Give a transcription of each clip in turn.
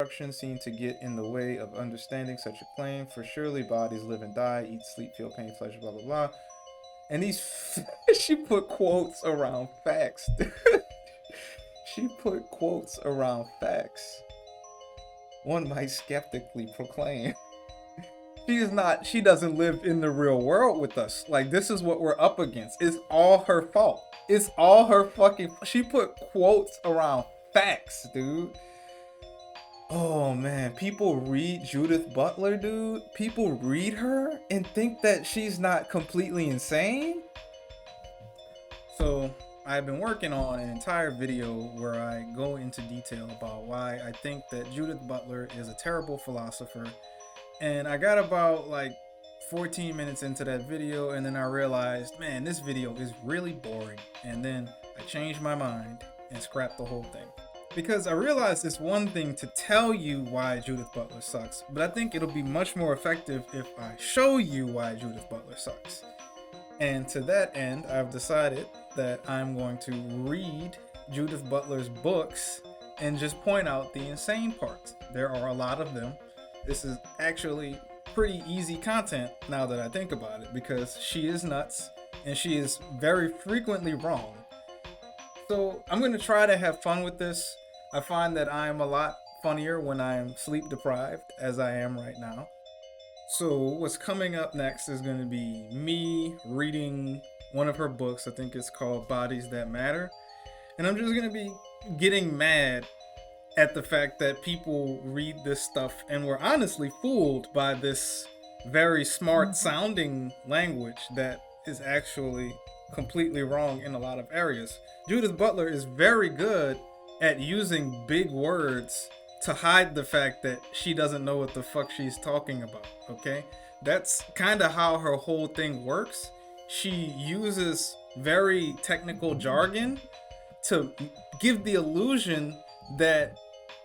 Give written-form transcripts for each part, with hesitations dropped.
deconstruction seem to get in the way of understanding such a claim, for surely bodies live and die, eat, sleep, feel pain, pleasure, blah, blah, blah. And she put quotes around facts. She put quotes around facts. One might skeptically proclaim. She doesn't live in the real world with us. Like, this is what we're up against. It's all her fault. It's all her fucking, she put quotes around facts, dude. Oh man, people read Judith Butler, dude. People read her and think that she's not completely insane. So I've been working on an entire video where I go into detail about why I think that Judith Butler is a terrible philosopher. And I got about like 14 minutes into that video, and then I realized, man, this video is really boring. And then I changed my mind and scrapped the whole thing. Because I realized it's one thing to tell you why Judith Butler sucks, but I think it'll be much more effective if I show you why Judith Butler sucks. And to that end, I've decided that I'm going to read Judith Butler's books and just point out the insane parts. There are a lot of them. This is actually pretty easy content now that I think about it, because she is nuts and she is very frequently wrong. So I'm going to try to have fun with this. I find that I'm a lot funnier when I'm sleep deprived, as I am right now. So what's coming up next is going to be me reading one of her books. I think it's called Bodies That Matter. And I'm just going to be getting mad at the fact that people read this stuff and were honestly fooled by this very smart sounding language that is actually completely wrong in a lot of areas. Judith Butler is very good at using big words to hide the fact that she doesn't know what the fuck she's talking about, okay? That's kind of how her whole thing works. She uses very technical jargon to give the illusion that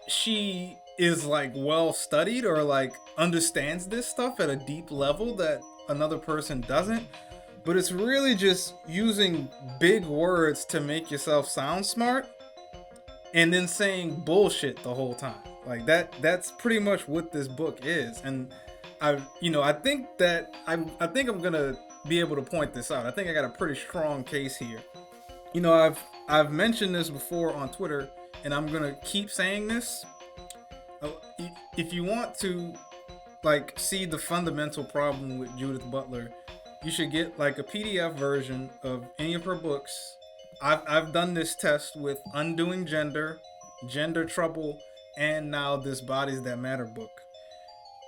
she is like well studied or like understands this stuff at a deep level that another person doesn't. But it's really just using big words to make yourself sound smart and then saying bullshit the whole time. Like that's pretty much what this book is. And I think I'm gonna be able to point this out. I think I got a pretty strong case here. I've mentioned this before on Twitter, and I'm gonna keep saying this. If you want to like see the fundamental problem with Judith Butler, you should get like a PDF version of any of her books. I've done this test with Undoing Gender, Gender Trouble, and now this Bodies That Matter book.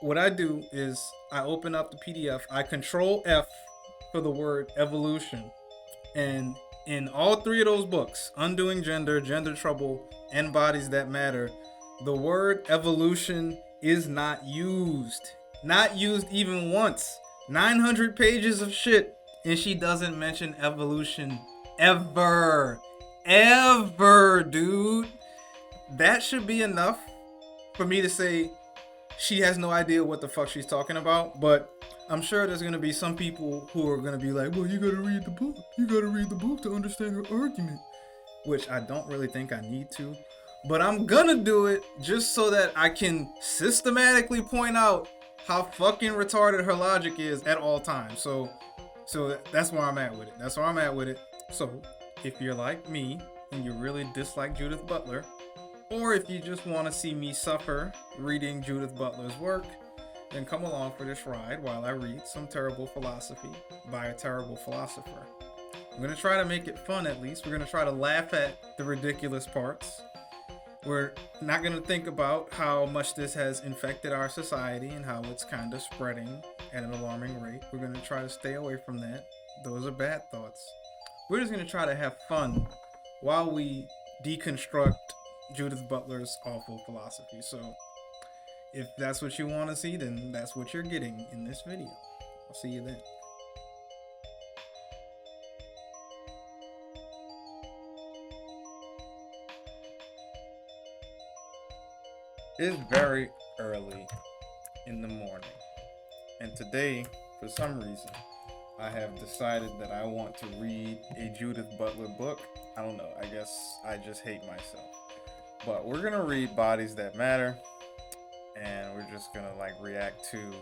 What I do is I open up the PDF, I control F for the word evolution, and in all three of those books, Undoing Gender, Gender Trouble, and Bodies That Matter, the word evolution is not used. Not used even once. 900 pages of shit, and she doesn't mention evolution ever. Ever, dude. That should be enough for me to say she has no idea what the fuck she's talking about. But I'm sure there's going to be some people who are going to be like, well, you got to read the book. You got to read the book to understand her argument. Which I don't really think I need to. But I'm going to do it just so that I can systematically point out how fucking retarded her logic is at all times. So that's where I'm at with it. So if you're like me and you really dislike Judith Butler, or if you just want to see me suffer reading Judith Butler's work, then come along for this ride while I read some terrible philosophy by a terrible philosopher. I'm going to try to make it fun at least. We're going to try to laugh at the ridiculous parts. We're not going to think about how much this has infected our society and how it's kind of spreading at an alarming rate. We're going to try to stay away from that. Those are bad thoughts. We're just going to try to have fun while we deconstruct Judith Butler's awful philosophy. So if that's what you want to see, then that's what you're getting in this video. I'll see you then. It's very early in the morning, and today, for some reason, I have decided that I want to read a Judith Butler book. I don't know, I guess I just hate myself. But we're gonna read Bodies That Matter. and we're just gonna like react to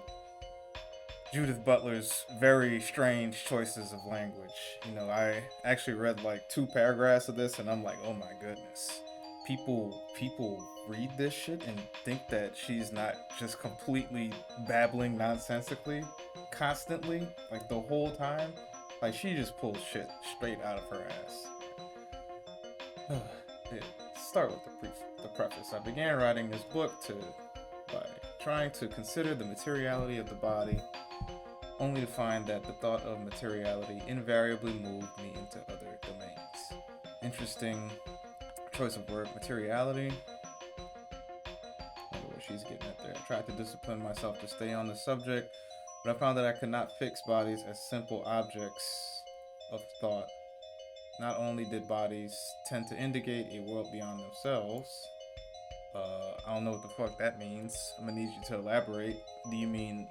Judith Butler's very strange choices of language. I actually read like 2 paragraphs of this and I'm like, oh my goodness. People read this shit and think that she's not just completely babbling nonsensically constantly, like the whole time. Like she just pulls shit straight out of her ass. Start with the preface. I began writing this book by trying to consider the materiality of the body, only to find that the thought of materiality invariably moved me into other domains. Interesting choice of word, materiality. I wonder what she's getting at there. I tried to discipline myself to stay on the subject, but I found that I could not fix bodies as simple objects of thought. Not only did bodies tend to indicate a world beyond themselves, I don't know what the fuck that means. I'm gonna need you to elaborate. Do you mean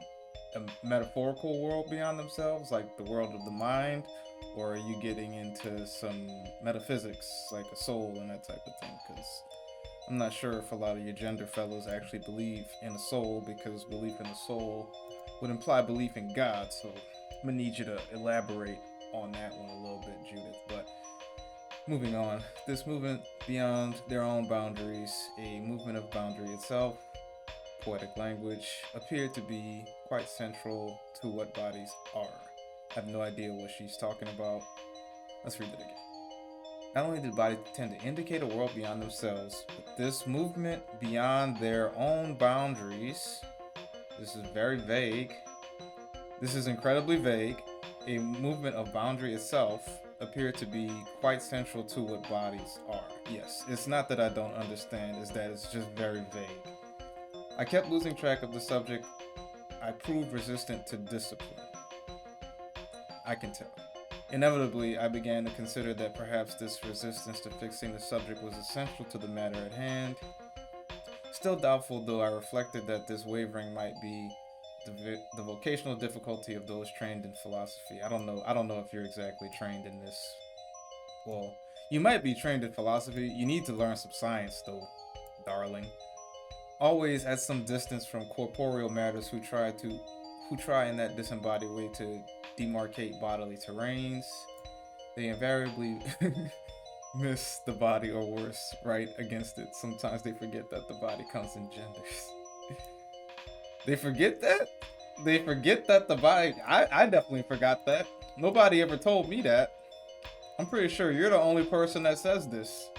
a metaphorical world beyond themselves, like the world of the mind? Or are you getting into some metaphysics, like a soul and that type of thing? Because I'm not sure if a lot of your gender fellows actually believe in a soul, because belief in a soul would imply belief in God. So I'm gonna need you to elaborate on that one a little bit, Judith. But moving on, this movement beyond their own boundaries, a movement of boundary itself, poetic language, appeared to be quite central to what bodies are. I have no idea what she's talking about. Let's read it again. Not only did bodies tend to indicate a world beyond themselves, but this movement beyond their own boundaries, this is very vague. This is incredibly vague. A movement of boundary itself appeared to be quite central to what bodies are. Yes, it's not that I don't understand, it's that it's just very vague. I kept losing track of the subject. I proved resistant to discipline. I can tell. Inevitably, I began to consider that perhaps this resistance to fixing the subject was essential to the matter at hand. Still doubtful, though, I reflected that this wavering might be the vocational difficulty of those trained in philosophy. I don't know if you're exactly trained in this. Well, you might be trained in philosophy. You need to learn some science, though, darling. Always at some distance from corporeal matters who try in that disembodied way to demarcate bodily terrains, they invariably miss the body, or worse, right against it. Sometimes they forget that the body comes in genders. They forget that? They forget that the body... I definitely forgot that. Nobody ever told me that. I'm pretty sure you're the only person that says this.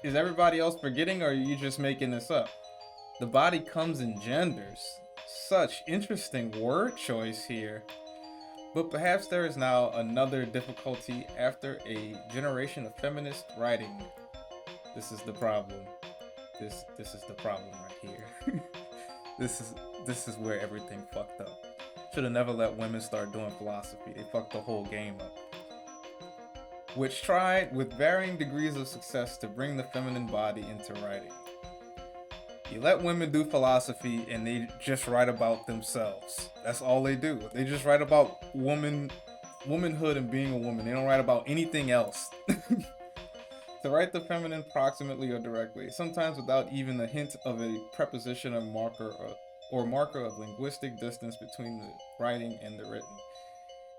Is everybody else forgetting, or are you just making this up? The body comes in genders. Such interesting word choice here. But perhaps there is now another difficulty after a generation of feminist writing. This is the problem. This is the problem right here. This is where everything fucked up. Should have never let women start doing philosophy. They fucked the whole game up. Which tried with varying degrees of success to bring the feminine body into writing. You let women do philosophy and they just write about themselves. That's all they do. They just write about womanhood and being a woman. They don't write about anything else. To write the feminine proximately or directly, sometimes without even a hint of a preposition or marker of linguistic distance between the writing and the written.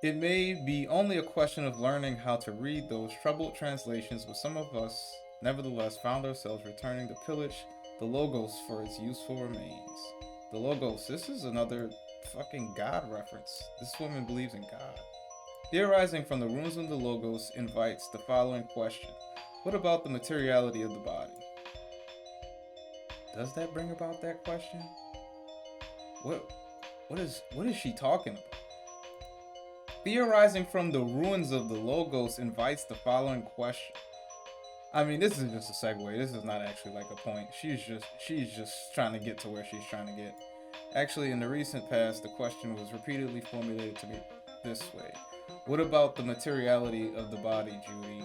It may be only a question of learning how to read those troubled translations, but some of us nevertheless found ourselves returning to pillage the Logos for its useful remains. The Logos, this is another fucking God reference. This woman believes in God. Theorizing from the ruins of the Logos invites the following question. What about the materiality of the body? Does that bring about that question? What is she talking about? Theorizing from the ruins of the Logos invites the following question. I mean, this is just a segue. This is not actually like a point. She's just trying to get to where she's trying to get. Actually, in the recent past, the question was repeatedly formulated to me this way. What about the materiality of the body, Judy?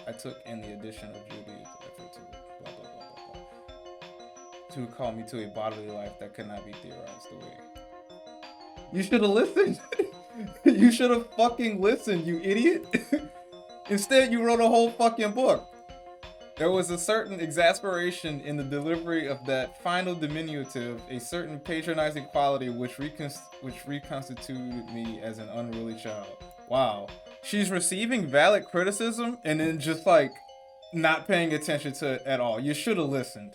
I took in the addition of Judy to blah, blah, blah, blah, blah. To call me to a bodily life that could not be theorized away. You should have listened. You should have fucking listened, you idiot. Instead, you wrote a whole fucking book. There was a certain exasperation in the delivery of that final diminutive, a certain patronizing quality which reconstituted me as an unruly child. Wow. She's receiving valid criticism and then just like not paying attention to it at all. You should have listened.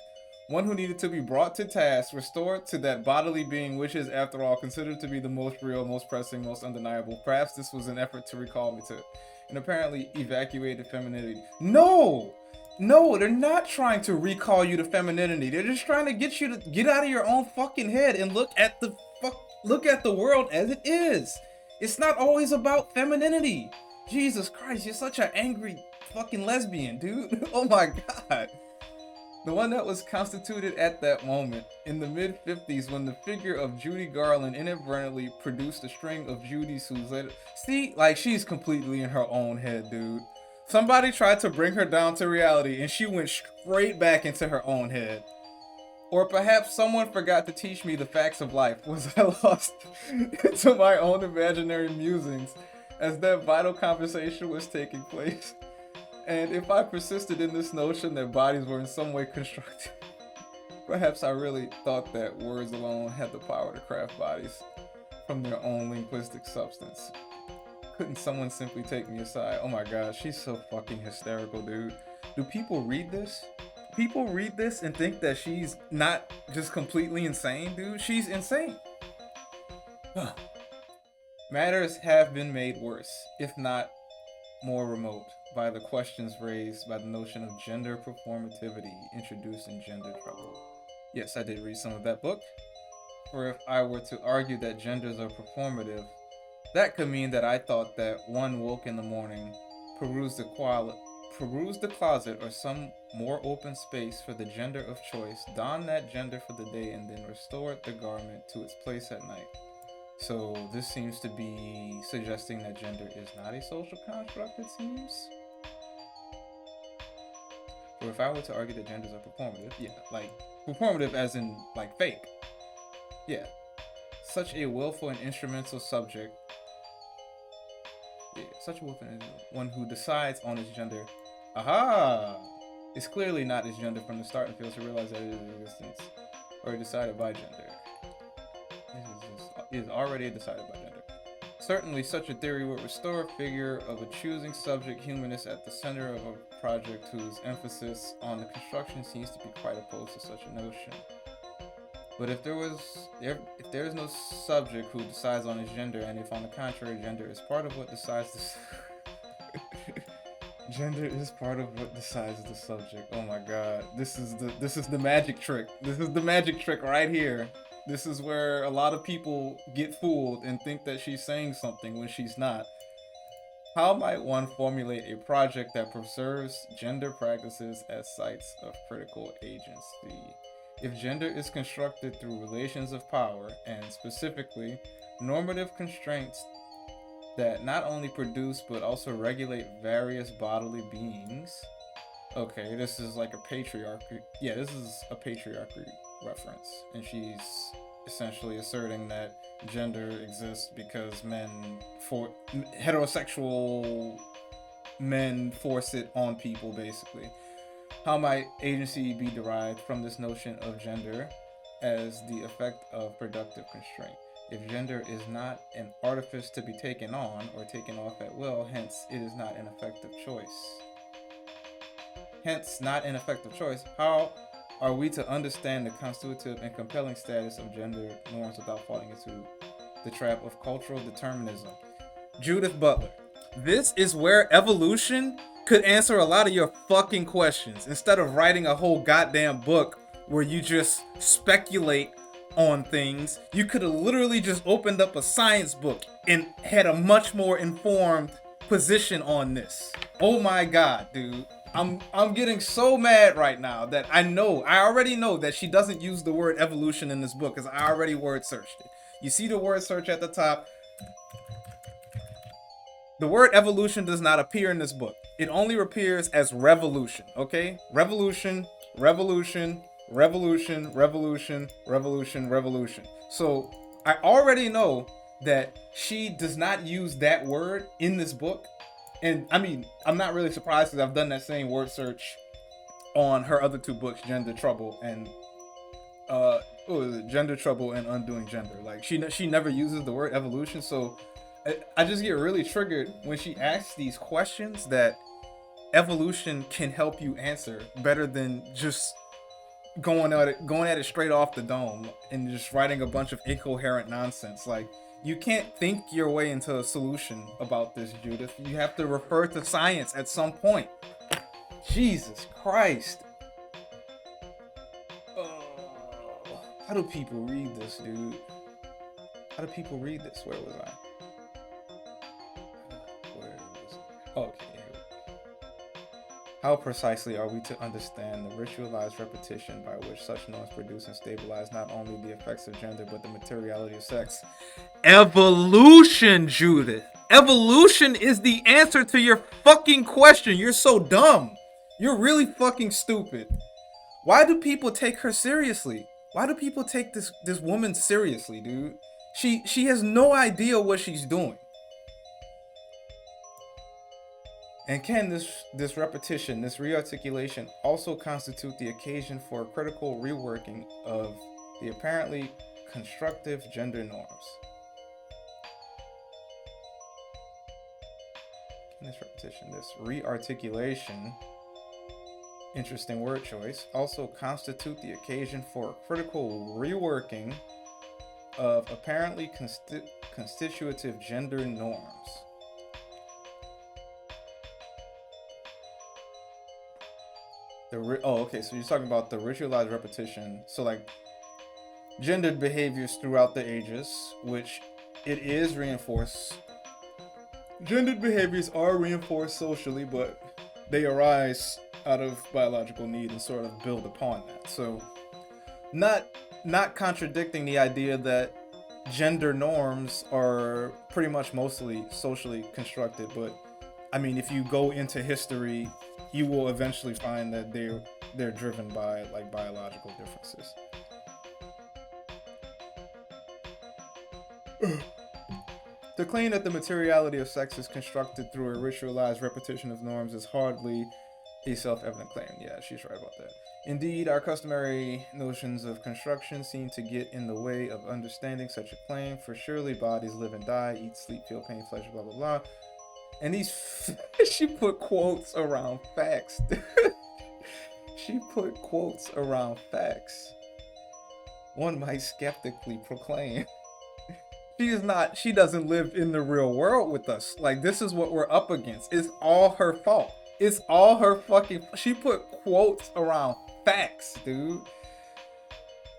One who needed to be brought to task, restored to that bodily being which is, after all, considered to be the most real, most pressing, most undeniable. Perhaps this was an effort to recall me to an apparently evacuated femininity. No! No, they're not trying to recall you to femininity. They're just trying to get you to get out of your own fucking head and look at the world as it is. It's not always about femininity. Jesus Christ, you're such an angry fucking lesbian, dude. Oh my god. The one that was constituted at that moment, in the mid-50s, when the figure of Judy Garland inadvertently produced a string of Judys who's later... See, like, she's completely in her own head, dude. Somebody tried to bring her down to reality, and she went straight back into her own head. Or perhaps someone forgot to teach me the facts of life. Was I lost into my own imaginary musings as that vital conversation was taking place? And if I persisted in this notion that bodies were in some way constructed, perhaps I really thought that words alone had the power to craft bodies from their own linguistic substance. Couldn't someone simply take me aside? Oh my god, she's so fucking hysterical, dude. Do people read this? People read this and think that she's not just completely insane, dude. She's insane. Matters have been made worse, if not more remote, by the questions raised by the notion of gender performativity introduced in Gender Trouble. Yes, I did read some of that book. For if I were to argue that genders are performative, that could mean that I thought that one woke in the morning, perused the closet or some more open space for the gender of choice, donned that gender for the day, and then restored the garment to its place at night. So this seems to be suggesting that gender is not a social construct, it seems. Or if I were to argue that genders are performative, yeah, like performative as in like fake. Yeah. Such a willful and instrumental subject. Yeah, such a willful and one who decides on his gender. Aha! Is clearly not his gender from the start and fails to realize that it is existence or decided by gender. It is already decided by gender. Certainly, such a theory would restore a figure of a choosing subject humanist at the center of a project whose emphasis on the construction seems to be quite opposed to such a notion. But if there is no subject who decides on his gender, and if on the contrary gender is part of what decides this gender is part of what decides the subject. Oh my god. This is the magic trick. This is the magic trick right here. This is where a lot of people get fooled and think that she's saying something when she's not. How might one formulate a project that preserves gender practices as sites of critical agency? If gender is constructed through relations of power, and specifically normative constraints that not only produce but also regulate various bodily beings. Okay, this is like a patriarchy. Yeah, this is a patriarchy reference, and she's essentially asserting that gender exists because heterosexual men force it on people, basically. How might agency be derived from this notion of gender as the effect of productive constraint? If gender is not an artifice to be taken on or taken off at will, hence it is not an effective choice. How are we to understand the constitutive and compelling status of gender norms without falling into the trap of cultural determinism? Judith Butler. This is where evolution could answer a lot of your fucking questions instead of writing a whole goddamn book where you just speculate on things. You could have literally just opened up a science book and had a much more informed position on this. Oh my god, dude. I'm getting so mad right now that I already know that she doesn't use the word evolution in this book because I already word searched it. You see the word search at the top. The word evolution does not appear in this book. It only appears as revolution, okay? Revolution, revolution, revolution, revolution, revolution, revolution. So I already know that she does not use that word in this book. And I mean, I'm not really surprised because I've done that same word search on her other two books, Gender Trouble and what was it? Gender Trouble and Undoing Gender. Like she never uses the word evolution, so I just get really triggered when she asks these questions that evolution can help you answer better than just going at it straight off the dome and just writing a bunch of incoherent nonsense. Like, you can't think your way into a solution about this, Judith. You have to refer to science at some point. Jesus Christ. How do people read this, dude? How do people read this? Where was I? Okay. How precisely are we to understand the ritualized repetition by which such norms produce and stabilize not only the effects of gender, but the materiality of sex? Evolution, Judith. Evolution is the answer to your fucking question. You're so dumb. You're really fucking stupid. Why do people take her seriously? Why do people take this woman seriously, dude? She has no idea what she's doing. And can this repetition, this rearticulation, also constitute the occasion for a critical reworking of the apparently constructive gender norms? Can this repetition, this rearticulation, interesting word choice, also constitute the occasion for a critical reworking of apparently constitutive gender norms? Okay, so you're talking about the ritualized repetition. So, like, gendered behaviors throughout the ages, which it is reinforced. Gendered behaviors are reinforced socially, but they arise out of biological need and sort of build upon that. So, not contradicting the idea that gender norms are pretty much mostly socially constructed, but I mean, if you go into history, you will eventually find that they're driven by like biological differences. The claim that the materiality of sex is constructed through a ritualized repetition of norms is hardly a self-evident claim. Yeah, she's right about that. Indeed, our customary notions of construction seem to get in the way of understanding such a claim, for surely bodies live and die, eat, sleep, feel pain, flesh, blah, blah, blah. And she put quotes around facts. She put quotes around facts. One might skeptically proclaim. She doesn't live in the real world with us. Like, this is what we're up against. It's all her fault. It's all her fucking, she put quotes around facts, dude.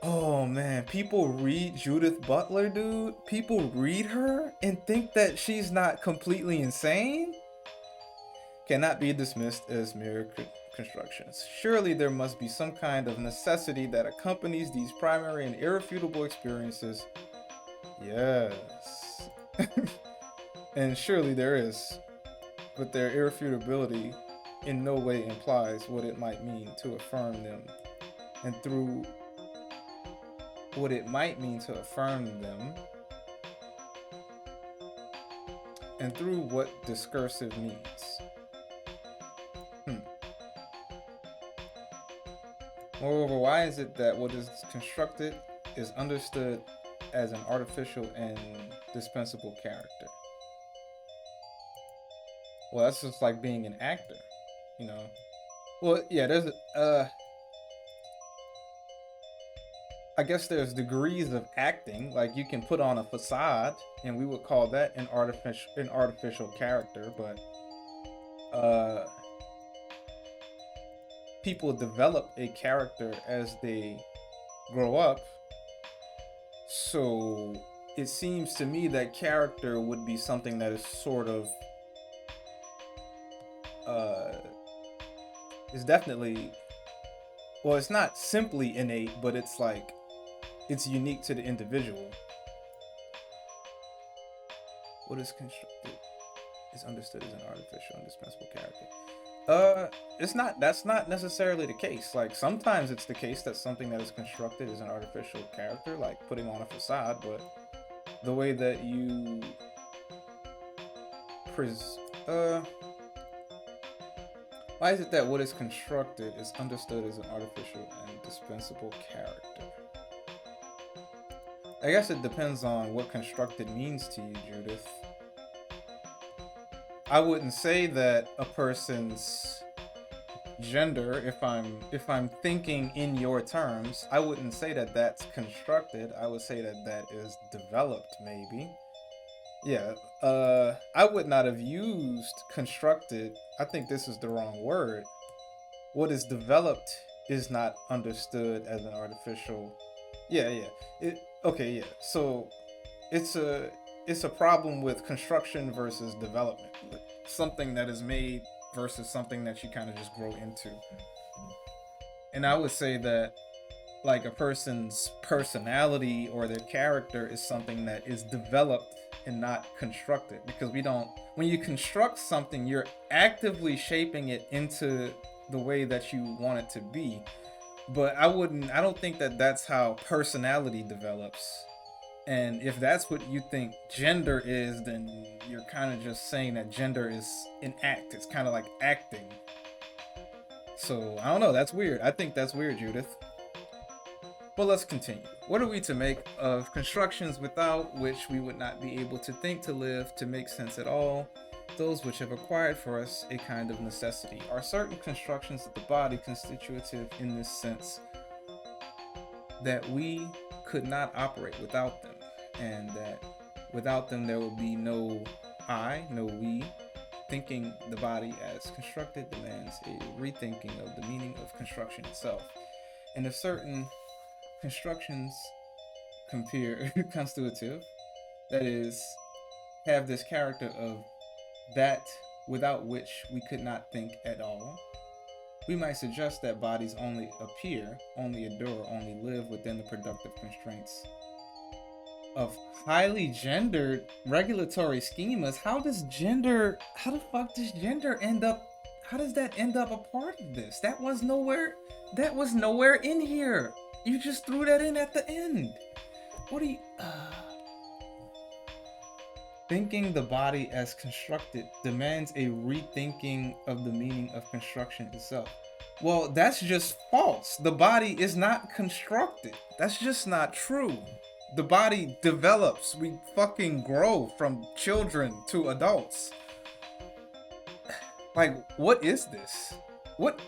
Oh man, people read Judith Butler, dude. People read her and think that she's not completely insane. Cannot be dismissed as mere constructions. Surely there must be some kind of necessity that accompanies these primary and irrefutable experiences. Yes. And surely there is. But their irrefutability in no way implies what it might mean to affirm them. And through what it might mean to affirm them, and through what discursive means. Moreover, why is it that what is constructed is understood as an artificial and dispensable character? Well, that's just like being an actor, you know. Well, yeah, there's I guess there's degrees of acting. Like, you can put on a facade, and we would call that an artificial character. But people develop a character as they grow up. So it seems to me that character would be something that is sort of is definitely, well, it's not simply innate, but it's like, it's unique to the individual. What is constructed is understood as an artificial and dispensable character. That's not necessarily the case. Like, sometimes it's the case that something that is constructed is an artificial character, like putting on a facade, but the way that you Why is it that what is constructed is understood as an artificial and dispensable character? I guess it depends on what constructed means to you, Judith. I wouldn't say that a person's gender, if I'm thinking in your terms, I wouldn't say that that's constructed. I would say that that is developed, maybe. Yeah, I would not have used constructed. I think this is the wrong word. What is developed is not understood as an artificial. Yeah, yeah. Okay, yeah. So it's a it's a problem with construction versus development. Something that is made versus something that you kind of just grow into. And I would say that like a person's personality or their character is something that is developed and not constructed, because we don't, when you construct something, you're actively shaping it into the way that you want it to be. But I don't think that that's how personality develops. And if that's what you think gender is, then you're kind of just saying that gender is an act. It's kind of like acting. So I don't know. That's weird. I think that's weird, Judith. But let's continue. What are we to make of constructions without which we would not be able to think, to live, to make sense at all? Those which have acquired for us a kind of necessity. Are certain constructions of the body constitutive in this sense that we could not operate without them, and that without them there will be no I, no we? Thinking the body as constructed demands a rethinking of the meaning of construction itself. And if certain constructions compare constitutive, that is, have this character of that without which we could not think at all, we might suggest that bodies only appear, only endure, only live within the productive constraints of highly gendered regulatory schemas. How the fuck does gender end up, how does that end up a part of this? That was nowhere in here. You just threw that in at the end. What are you... Thinking the body as constructed demands a rethinking of the meaning of construction itself. Well, that's just false. The body is not constructed. That's just not true. The body develops. We fucking grow from children to adults. Like, what is this? What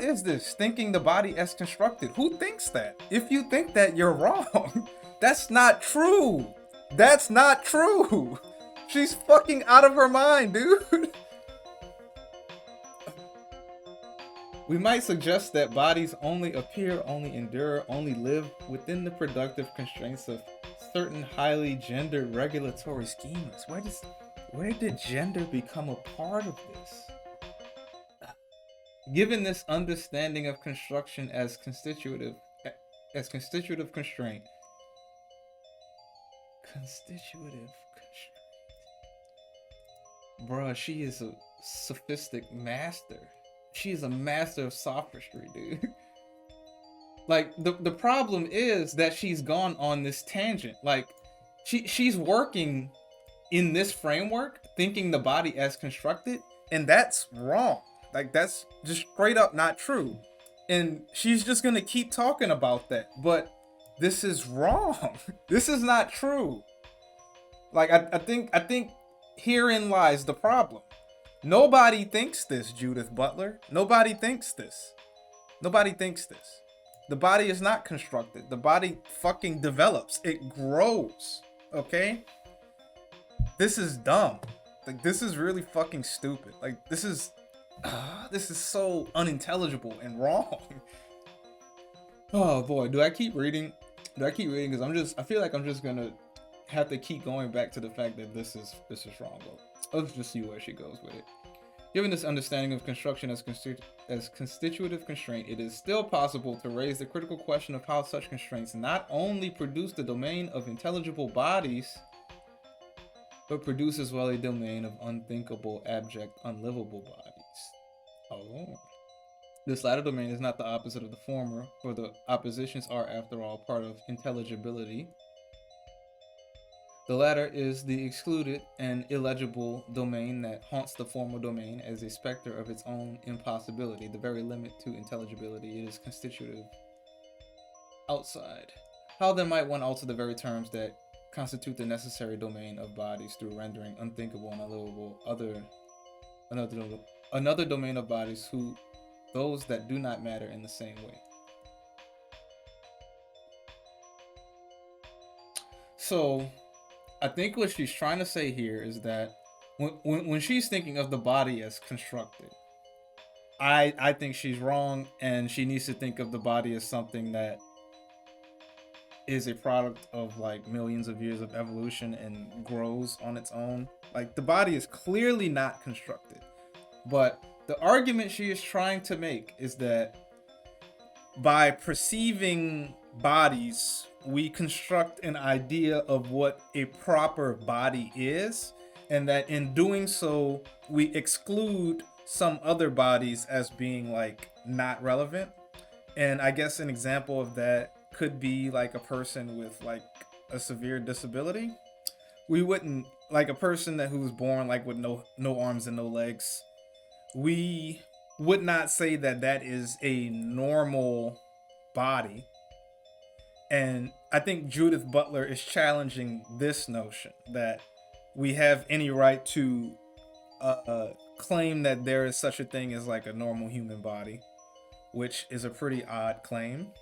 is this? Thinking the body as constructed? Who thinks that? If you think that, you're wrong. That's not true. That's not true. She's fucking out of her mind, dude. We might suggest that bodies only appear, only endure, only live within the productive constraints of certain highly gendered regulatory schemas. Where did gender become a part of this? Given this understanding of construction as constitutive constraint. Constitutive constraint. Bruh, she is a sophistic master. She is a master of sophistry, dude. Like, the problem is that she's gone on this tangent. Like, she's working in this framework, thinking the body as constructed, and that's wrong. Like, that's just straight up not true. And she's just gonna keep talking about that. But this is wrong. This is not true. Like, I think herein lies the problem. Nobody thinks this, Judith Butler. Nobody thinks this. Nobody thinks this. The body is not constructed. The body fucking develops. It grows. Okay? This is dumb. Like, this is really fucking stupid. Like, this is so unintelligible and wrong. Oh boy, do I keep reading? Because I feel like I'm just gonna have to keep going back to the fact that this is wrong. But let's just see where she goes with it. Given this understanding of construction as constitutive constraint, it is still possible to raise the critical question of how such constraints not only produce the domain of intelligible bodies, but produce as well a domain of unthinkable, abject, unlivable bodies. Oh. This latter domain is not the opposite of the former, for the oppositions are, after all, part of intelligibility. The latter is the excluded and illegible domain that haunts the formal domain as a specter of its own impossibility, the very limit to intelligibility it is constitutive outside. How then might one alter the very terms that constitute the necessary domain of bodies through rendering unthinkable and unknowable another another domain of bodies who those that do not matter in the same way? So I think what she's trying to say here is that when she's thinking of the body as constructed, I think she's wrong, and she needs to think of the body as something that is a product of like millions of years of evolution and grows on its own. Like the body is clearly not constructed. But the argument she is trying to make is that by perceiving bodies, we construct an idea of what a proper body is, and that in doing so, we exclude some other bodies as being like not relevant. And I guess an example of that could be like a person with like a severe disability. We wouldn't like a person that who was born like with no arms and no legs. We would not say that that is a normal body. And I think Judith Butler is challenging this notion that we have any right to claim that there is such a thing as like a normal human body, which is a pretty odd claim.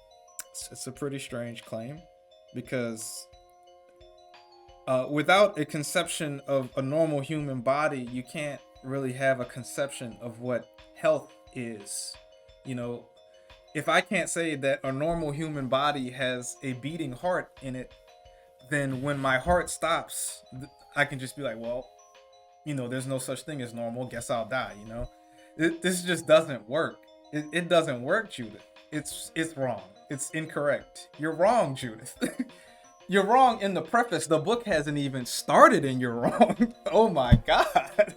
It's a pretty strange claim because without a conception of a normal human body, you can't really have a conception of what health is. You know, if I can't say that a normal human body has a beating heart in it, then when my heart stops, I can just be like, well, you know, there's no such thing as normal. Guess I'll die. You know, this just doesn't work. It doesn't work, Judith. It's wrong. It's incorrect. You're wrong, Judith. You're wrong in the preface. The book hasn't even started and you're wrong. Oh my god.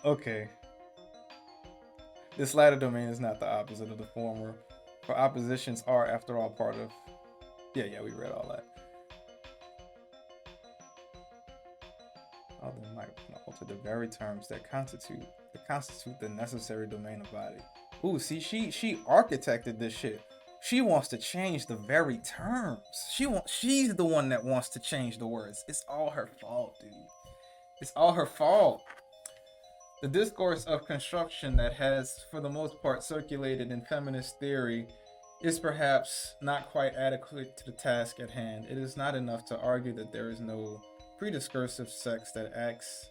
Okay. This latter domain is not the opposite of the former, for oppositions are, after all, part of. Yeah, we read all that. Oh, they might alter the very terms that constitute the necessary domain of body. Ooh, see, she architected this shit. She wants to change the very terms. She's the one that wants to change the words. It's all her fault, dude. It's all her fault. The discourse of construction that has, for the most part, circulated in feminist theory is perhaps not quite adequate to the task at hand. It is not enough to argue that there is no prediscursive sex that acts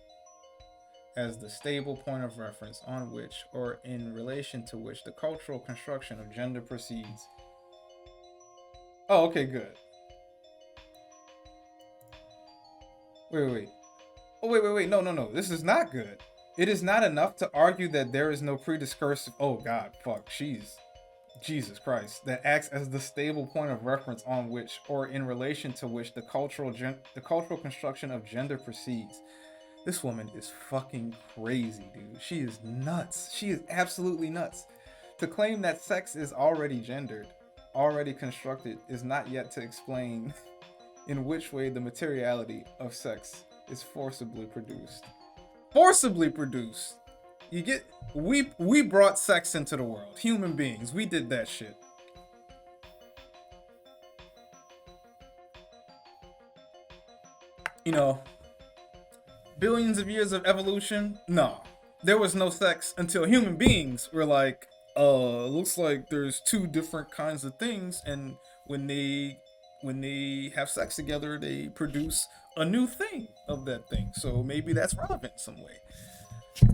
as the stable point of reference on which, or in relation to which, the cultural construction of gender proceeds. Oh, okay, good. Wait. Oh, wait. No. This is not good. It is not enough to argue that there is no prediscursive. Oh, God, fuck. Jesus Christ. That acts as the stable point of reference on which, or in relation to which, the cultural construction of gender proceeds. This woman is fucking crazy, dude. She is nuts. She is absolutely nuts. To claim that sex is already gendered, already constructed, is not yet to explain in which way the materiality of sex is forcibly produced. Forcibly produced. You get we brought sex into the world. Human beings. We did that shit. You know, billions of years of evolution? No. There was no sex until human beings were like, looks like there's two different kinds of things, and when they have sex together, they produce a new thing of that thing. So maybe that's relevant in some way.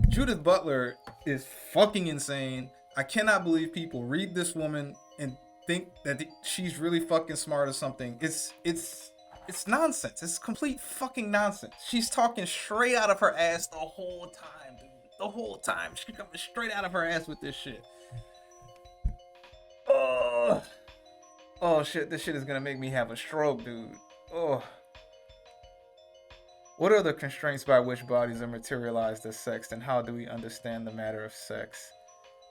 Judith Butler is fucking insane. I cannot believe people read this woman and think that she's really fucking smart or something. It's nonsense. It's complete fucking nonsense. She's talking straight out of her ass the whole time, dude. The whole time. She's coming straight out of her ass with this shit. Oh shit, this shit is gonna make me have a stroke, dude. Oh. What are the constraints by which bodies are materialized as sex, and how do we understand the matter of sex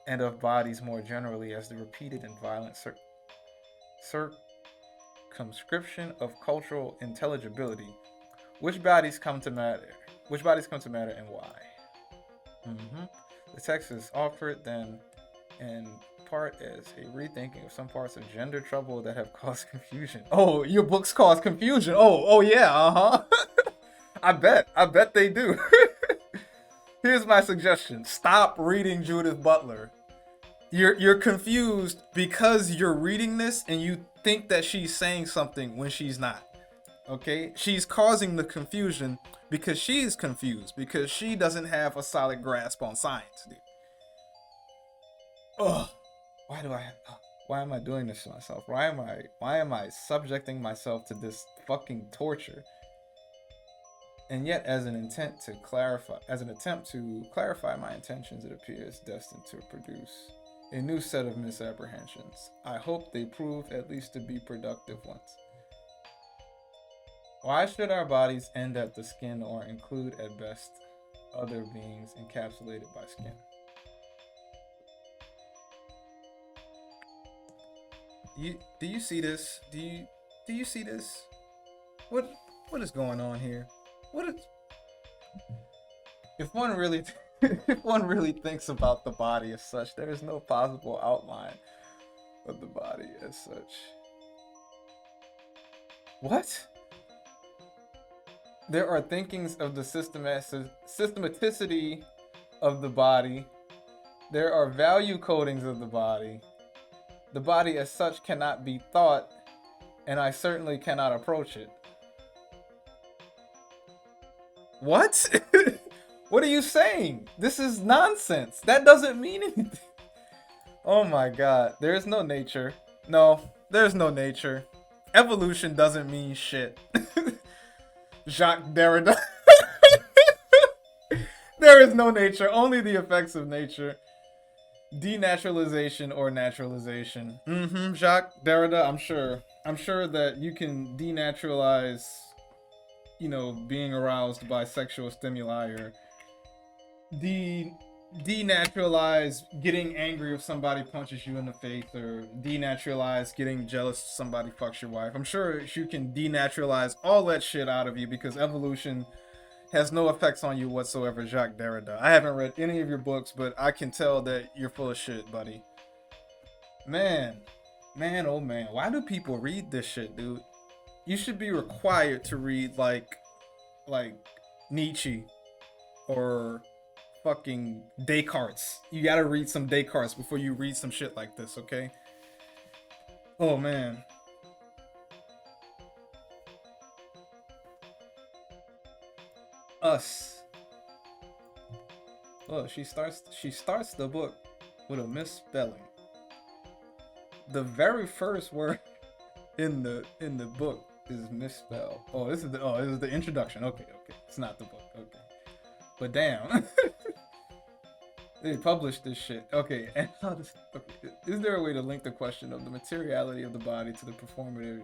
and of bodies more generally as the repeated and violent circumscription of cultural intelligibility. Which bodies come to matter? Which bodies come to matter and why? Mm-hmm. The text is offered then in part as a rethinking of some parts of gender trouble that have caused confusion. Oh, your books cause confusion. Oh yeah, I bet they do. Here's my suggestion: stop reading Judith Butler. You're confused because you're reading this and you think that she's saying something when she's not. Okay? She's causing the confusion because she's confused because she doesn't have a solid grasp on science, dude. Ugh. Why am I doing this to myself? Why am I subjecting myself to this fucking torture? And yet, as an attempt to clarify my intentions, it appears destined to produce a new set of misapprehensions. I hope they prove at least to be productive ones. Why should our bodies end at the skin or include at best other beings encapsulated by skin? Do you see this? Do you see this? What is going on here? What is if one really if one really thinks about the body as such, there is no possible outline of the body as such. What? There are thinkings of the systematicity of the body. There are value codings of the body. The body as such cannot be thought, and I certainly cannot approach it. What? What are you saying? This is nonsense. That doesn't mean anything. Oh my god. There is no nature. No, there's no nature. Evolution doesn't mean shit. Jacques Derrida. There is no nature, only the effects of nature. Denaturalization or naturalization. Jacques Derrida, I'm sure that you can denaturalize, being aroused by sexual stimuli, or denaturalize getting angry if somebody punches you in the face, or denaturalize getting jealous if somebody fucks your wife. I'm sure you can denaturalize all that shit out of you because evolution has no effects on you whatsoever, Jacques Derrida. I haven't read any of your books, but I can tell that you're full of shit, buddy. Man, oh man, why do people read this shit, dude? You should be required to read like Nietzsche or fucking Descartes. You gotta read some Descartes before you read some shit like this, okay? Oh man. Us. Oh, she starts the book with a misspelling. The very first word in the book is misspelled. This is the introduction. Okay. It's not the book. Okay. But damn. They published this shit. Okay, and is there a way to link the question of the materiality of the body to the performative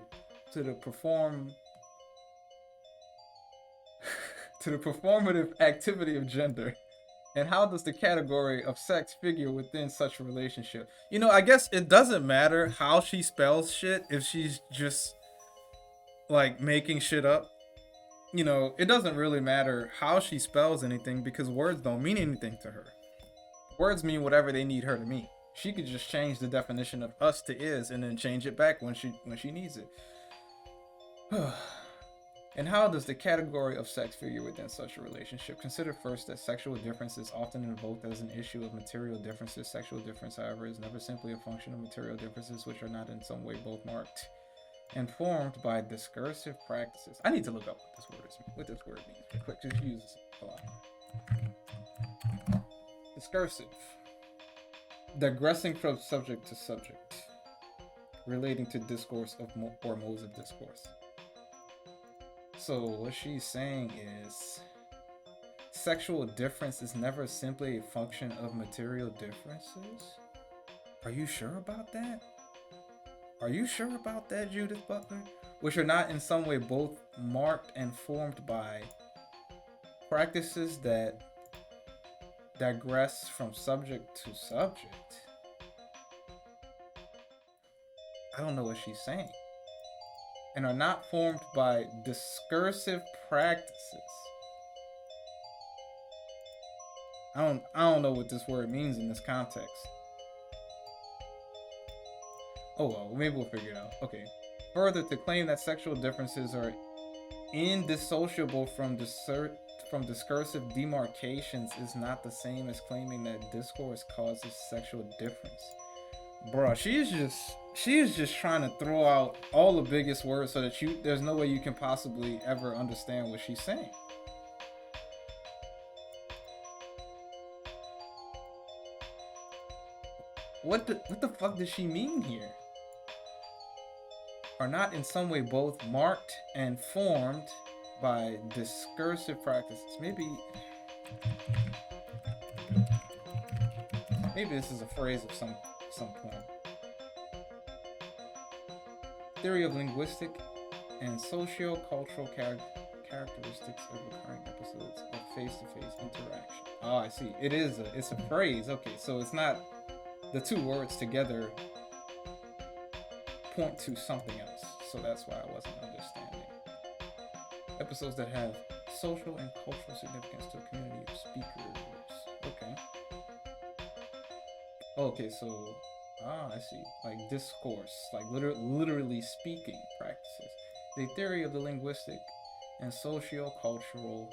activity of gender? And how does the category of sex figure within such a relationship? I guess it doesn't matter how she spells shit if she's just like making shit up. It doesn't really matter how she spells anything because words don't mean anything to her. Words mean whatever they need her to mean. She could just change the definition of us to is and then change it back when she needs it. And how does the category of sex figure within such a relationship? Consider first that sexual difference is often invoked as an issue of material differences. Sexual difference, however, is never simply a function of material differences, which are not in some way both marked and formed by discursive practices. I need to look up what this word means. Quick, just use this a lot. Discursive. Digressing from subject to subject. Relating to discourse or modes of discourse. So what she's saying is sexual difference is never simply a function of material differences? Are you sure about that? Are you sure about that, Judith Butler? Which are not in some way both marked and formed by practices that digress from subject to subject. I don't know what she's saying. and are not formed by discursive practices. I don't know what this word means in this context. Oh well, maybe we'll figure it out. Okay. Further, to claim that sexual differences are indissociable from discursive demarcations is not the same as claiming that discourse causes sexual difference. Bruh, she is just trying to throw out all the biggest words so that there's no way you can possibly ever understand what she's saying. What the fuck does she mean here? Are not in some way both marked and formed by discursive practices. Maybe this is a phrase of some point. Theory of linguistic and socio-cultural characteristics of recurring episodes of face-to-face interaction. Oh, I see. It's a phrase. Okay, so it's not the two words together point to something else. So that's why I wasn't understanding. Episodes that have social and cultural significance to a community of speakers. Okay. Okay, so I see. Like discourse, like literally speaking practices. The theory of the linguistic and socio-cultural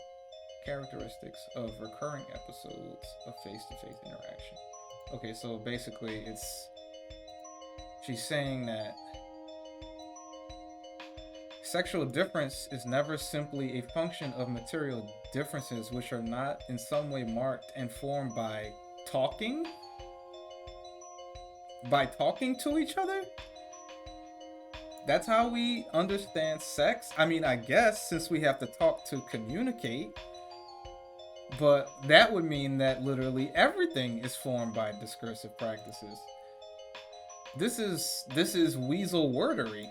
characteristics of recurring episodes of face-to-face interaction. Okay, so basically she's saying that sexual difference is never simply a function of material differences which are not in some way marked and formed by talking to each other. That's how we understand sex. I mean, I guess since we have to talk to communicate, but that would mean that literally everything is formed by discursive practices. This is weasel wordery.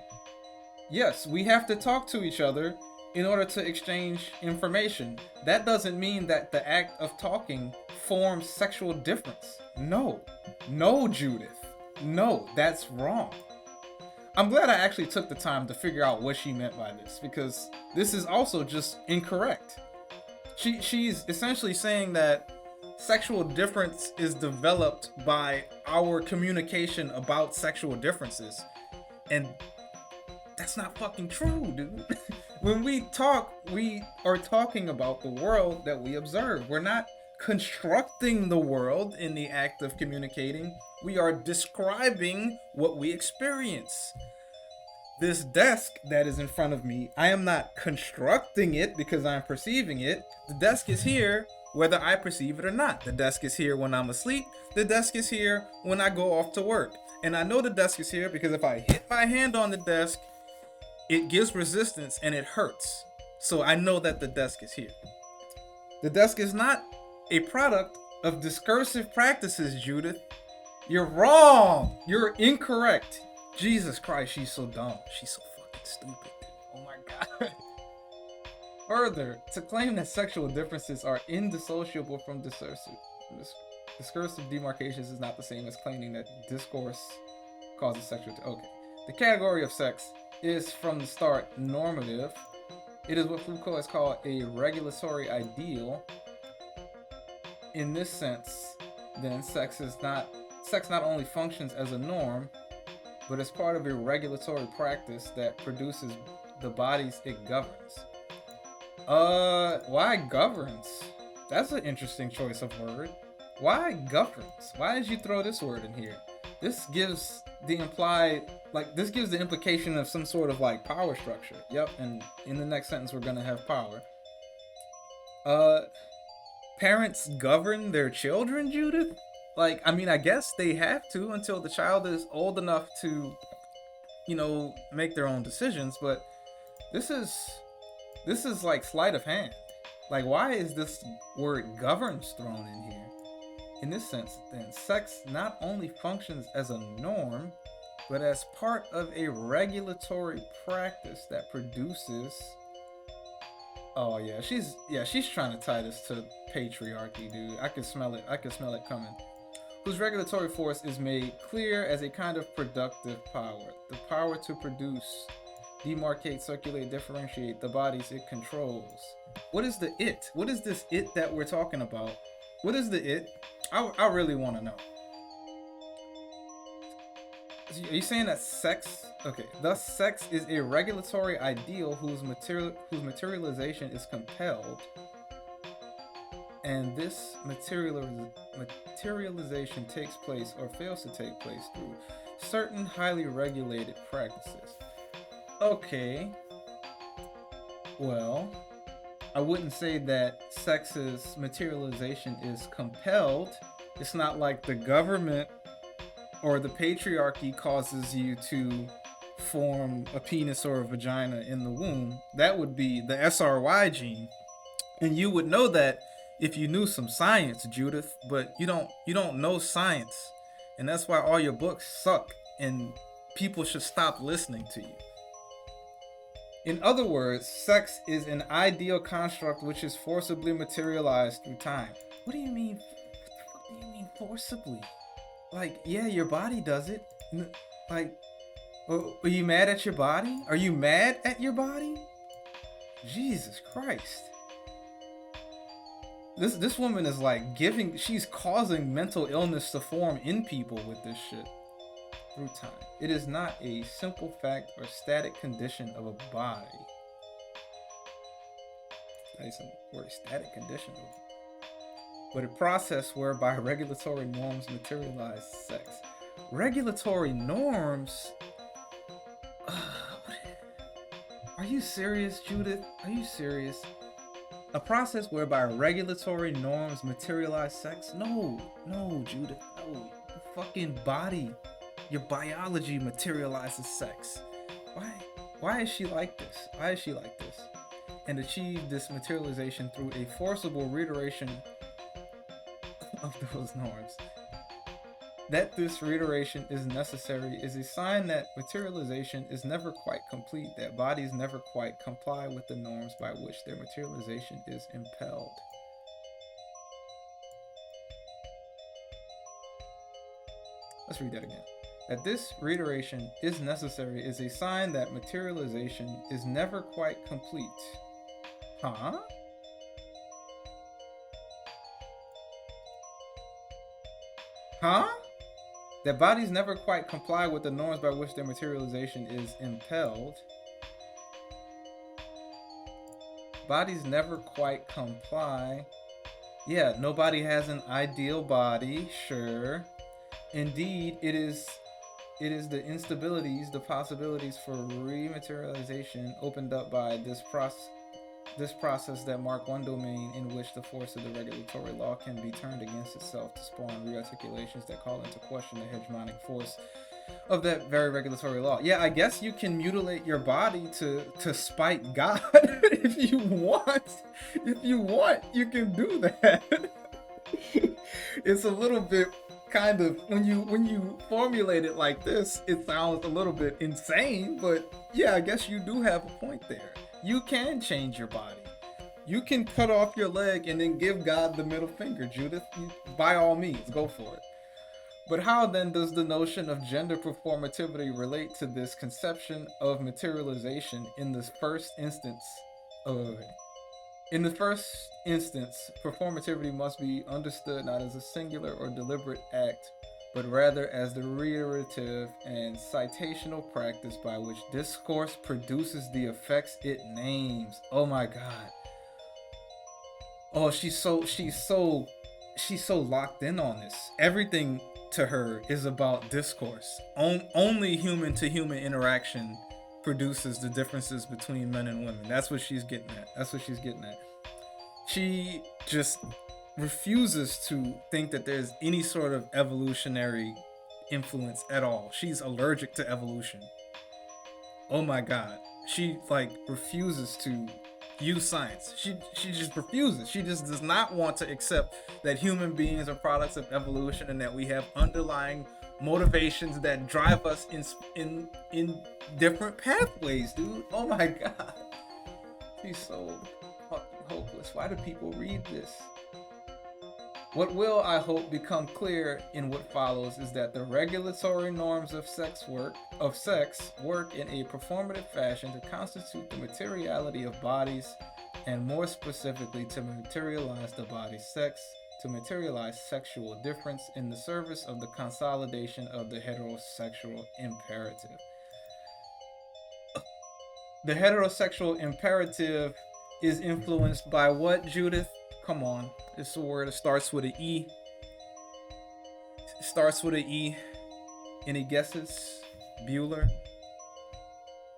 Yes, we have to talk to each other in order to exchange information. That doesn't mean that the act of talking forms sexual difference. No, Judith. No, that's wrong. I'm glad I actually took the time to figure out what she meant by this, because this is also just incorrect. She's essentially saying that sexual difference is developed by our communication about sexual differences. And that's not fucking true, dude. When we talk, we are talking about the world that we observe. We're not constructing the world in the act of communicating. We are describing what we experience. This desk that is in front of me, I am not constructing it because I'm perceiving it. The desk is here whether I perceive it or not. The desk is here when I'm asleep. The desk is here when I go off to work. And I know the desk is here because if I hit my hand on the desk, it gives resistance and it hurts. So I know that the desk is here. The desk is not a product of discursive practices, Judith. You're wrong. You're incorrect. Jesus Christ, she's so dumb. She's so fucking stupid. Oh my God. Further, to claim that sexual differences are indissociable from discursive demarcations is not the same as claiming that discourse causes sexual. Okay. The category of sex is from the start normative. It is what Foucault has called a regulatory ideal. In this sense, then sex not only functions as a norm, but as part of a regulatory practice that produces the bodies it governs. Why governs? That's an interesting choice of word. Why governs? Why did you throw this word in here? This gives the implication of some sort of like power structure. Yep, and in the next sentence we're gonna have power. Parents govern their children, Judith? Like, I mean, I guess they have to until the child is old enough to, make their own decisions, but this is like sleight of hand. Like, why is this word governs thrown in here? In this sense, then, sex not only functions as a norm, but as part of a regulatory practice that produces... Oh yeah, she's trying to tie this to patriarchy, dude. I can smell it coming. Whose regulatory force is made clear as a kind of productive power. The power to produce demarcate, circulate, differentiate the bodies it controls. What is the it? What is this it that we're talking about? What is the it? I really want to know. Are you saying that sex? Okay, thus sex is a regulatory ideal whose materialization is compelled, and this materialization takes place or fails to take place through certain highly regulated practices. Okay. Well, I wouldn't say that sex's materialization is compelled. It's not like the government or the patriarchy causes you to form a penis or a vagina in the womb. That would be the SRY gene. And you would know that if you knew some science, Judith, but you don't know science. And that's why all your books suck and people should stop listening to you. In other words, sex is an ideal construct which is forcibly materialized through time. What do you mean? What do you mean forcibly? Like, yeah, your body does it. Like, are you mad at your body? Are you mad at your body? Jesus Christ. This woman is like she's causing mental illness to form in people with this shit through time. It is not a simple fact or static condition of a body. That is a word, static condition, but a process whereby regulatory norms materialize sex. Regulatory norms? Are you serious, Judith? Are you serious? A process whereby regulatory norms materialize sex? No, Judith, no. Your fucking body, your biology materializes sex. Why is she like this? Why is she like this? And achieve this materialization through a forcible reiteration of those norms. That this reiteration is necessary is a sign that materialization is never quite complete, that bodies never quite comply with the norms by which their materialization is impelled. Let's read that again. That this reiteration is necessary is a sign that materialization is never quite complete. Huh? Huh? That bodies never quite comply with the norms by which their materialization is impelled. Bodies never quite comply. Yeah, nobody has an ideal body, sure. Indeed, it is the instabilities, the possibilities for rematerialization opened up by this process that mark one domain in which the force of the regulatory law can be turned against itself to spawn rearticulations that call into question the hegemonic force of that very regulatory law. Yeah, I guess you can mutilate your body to spite God if you want. If you want, you can do that. It's a little bit kind of, when you formulate it like this, it sounds a little bit insane, but yeah, I guess you do have a point there. You can change your body. You can cut off your leg and then give God the middle finger, Judith. By all means, go for it. But how then does the notion of gender performativity relate to this conception of materialization in this first instance? In the first instance, performativity must be understood not as a singular or deliberate act, but rather as the reiterative and citational practice by which discourse produces the effects it names. Oh my God. Oh, she's so locked in on this. Everything to her is about discourse. Only human to human interaction produces the differences between men and women. That's what she's getting at. She just refuses to think that there's any sort of evolutionary influence at all. She's allergic to evolution. Oh my God. She refuses to use science. She just refuses. She just does not want to accept that human beings are products of evolution and that we have underlying motivations that drive us in different pathways, dude. Oh my God. She's so fucking hopeless. Why do people read this? What will, I hope, become clear in what follows is that the regulatory norms of sex work in a performative fashion to constitute the materiality of bodies, and more specifically to materialize the body's sex, to materialize sexual difference in the service of the consolidation of the heterosexual imperative. The heterosexual imperative is influenced by what, Judith? Come on. It's a word that starts with an E. It starts with an E. Any guesses? Bueller?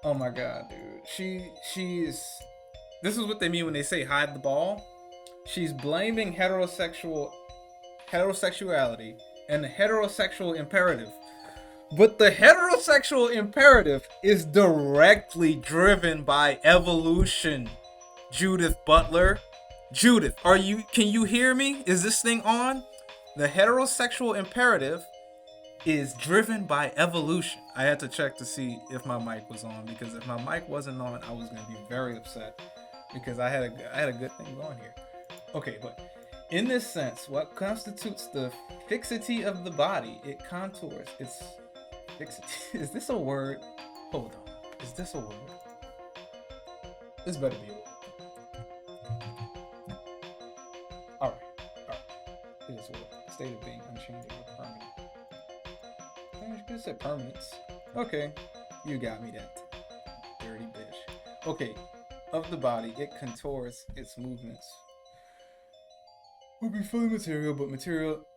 Oh my god, dude. She's this is what they mean when they say hide the ball. She's blaming heterosexuality and the heterosexual imperative. But the heterosexual imperative is directly driven by evolution. Judith Butler. Judith, can you hear me? Is this thing on? The heterosexual imperative is driven by evolution. I had to check to see if my mic was on, because if my mic wasn't on, I was going to be very upset, because I had a good thing going here. Okay, but in this sense, what constitutes the fixity of the body? It contours its fixity. Is this a word? Hold on. Is this a word? This better be a word. Alright. It is a word. State of being, unchanging, or permanent. I could have said permanence. Okay. You got me that. Dirty bitch. Okay. Of the body, it contours its movements. Will be fully material, but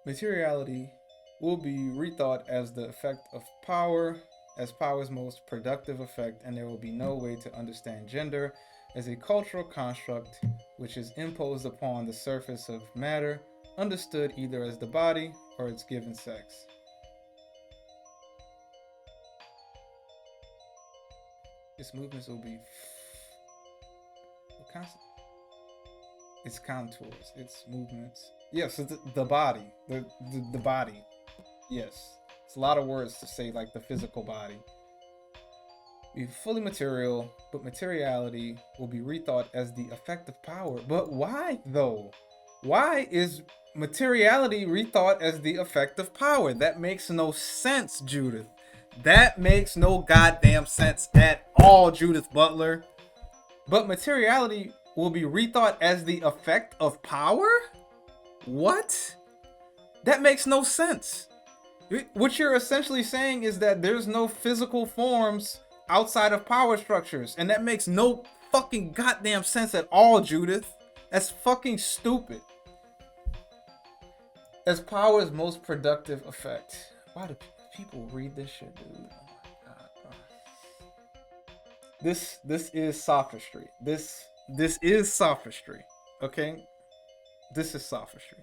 materiality will be rethought as the effect of power, as power's most productive effect, and there will be no way to understand gender as a cultural construct which is imposed upon the surface of matter, understood either as the body or its given sex. Its movements will be its contours, its movements. Yes, the body, the body. Yes, it's a lot of words to say, like the physical body. Be fully material, but materiality will be rethought as the effect of power. But why, though? Why is materiality rethought as the effect of power? That makes no sense, Judith. That makes no goddamn sense at all, Judith Butler. But materiality will be rethought as the effect of power? What? That makes no sense. What you're essentially saying is that there's no physical forms outside of power structures, and that makes no fucking goddamn sense at all, Judith. That's fucking stupid. As power's most productive effect. Why do people read this shit, dude? Oh my god, bro. This is sophistry. This is sophistry. Okay? This is sophistry.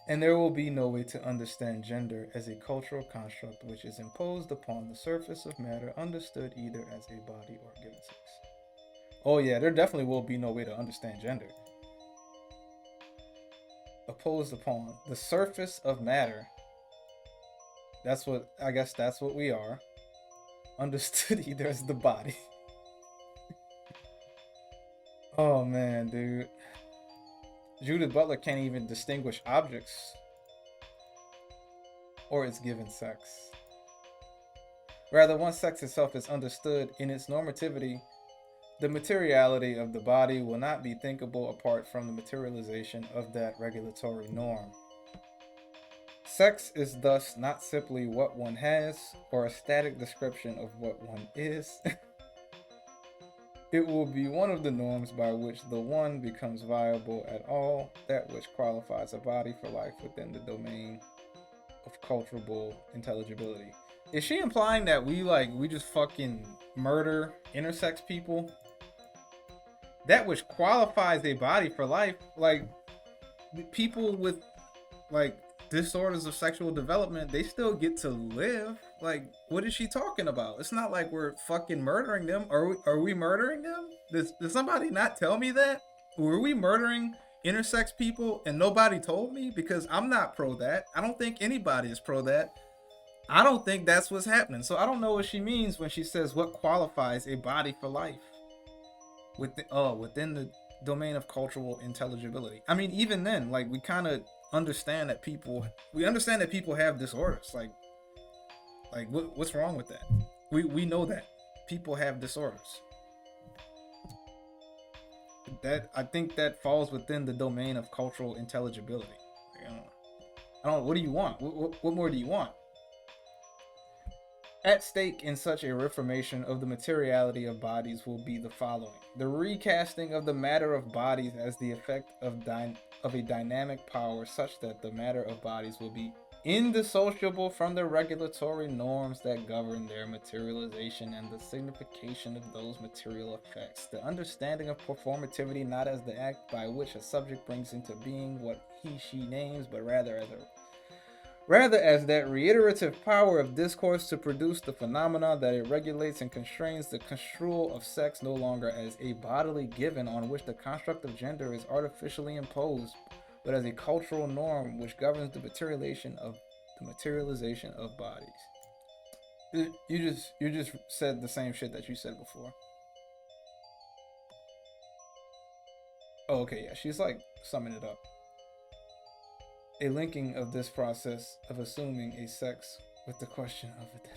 And there will be no way to understand gender as a cultural construct which is imposed upon the surface of matter, understood either as a body or given sex. Oh yeah, there definitely will be no way to understand gender. Opposed upon the surface of matter. That's what we are. Understood either as the body. Oh man, dude. Judith Butler can't even distinguish objects or its given sex. Rather, once sex itself is understood in its normativity, the materiality of the body will not be thinkable apart from the materialization of that regulatory norm. Sex is thus not simply what one has or a static description of what one is. It will be one of the norms by which the one becomes viable at all, that which qualifies a body for life within the domain of culturable intelligibility. Is she implying that we just fucking murder intersex people? That which qualifies a body for life, like people with like disorders of sexual development, they still get to live. Like, what is she talking about? It's not like we're fucking murdering them. Are we murdering them? Does somebody not tell me that? Were we murdering intersex people and nobody told me? Because I'm not pro that. I don't think anybody is pro that. I don't think that's what's happening. So I don't know what she means when she says what qualifies a body for life. Within the domain of cultural intelligibility. I mean, even then, like, we kind of understand that people have disorders. What's wrong with that? We know that people have disorders. That, I think, that falls within the domain of cultural intelligibility. I don't know. What do you want? What more do you want? At stake in such a reformation of the materiality of bodies will be the following: the recasting of the matter of bodies as the effect of a dynamic power, such that the matter of bodies will be indissociable from the regulatory norms that govern their materialization and the signification of those material effects. The understanding of performativity not as the act by which a subject brings into being what he/she names, but rather as that reiterative power of discourse to produce the phenomena that it regulates and constrains, the construal of sex no longer as a bodily given on which the construct of gender is artificially imposed, but as a cultural norm which governs the materialization of bodies. You just said the same shit that you said before. Oh, okay, yeah, she's like summing it up. A linking of this process of assuming a sex with the question of it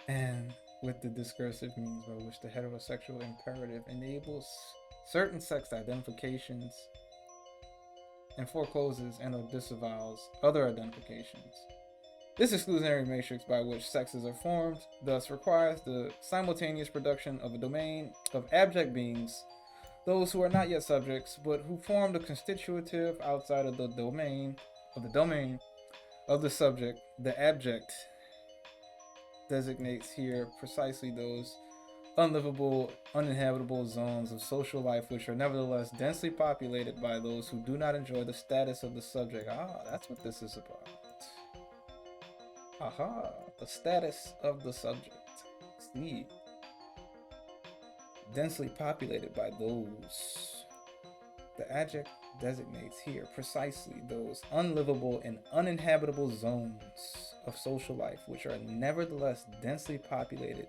and with the discursive means by which the heterosexual imperative enables certain sex identifications and forecloses and or disavows other identifications. This exclusionary matrix by which sexes are formed thus requires the simultaneous production of a domain of abject beings, those who are not yet subjects, but who form the constitutive outside of the domain of the subject. The abject designates here precisely those unlivable, uninhabitable zones of social life which are nevertheless densely populated by those who do not enjoy the status of the subject. That's what this is about. The status of the subject. See. Densely populated by those. The adject designates here precisely those unlivable and uninhabitable zones of social life which are nevertheless densely populated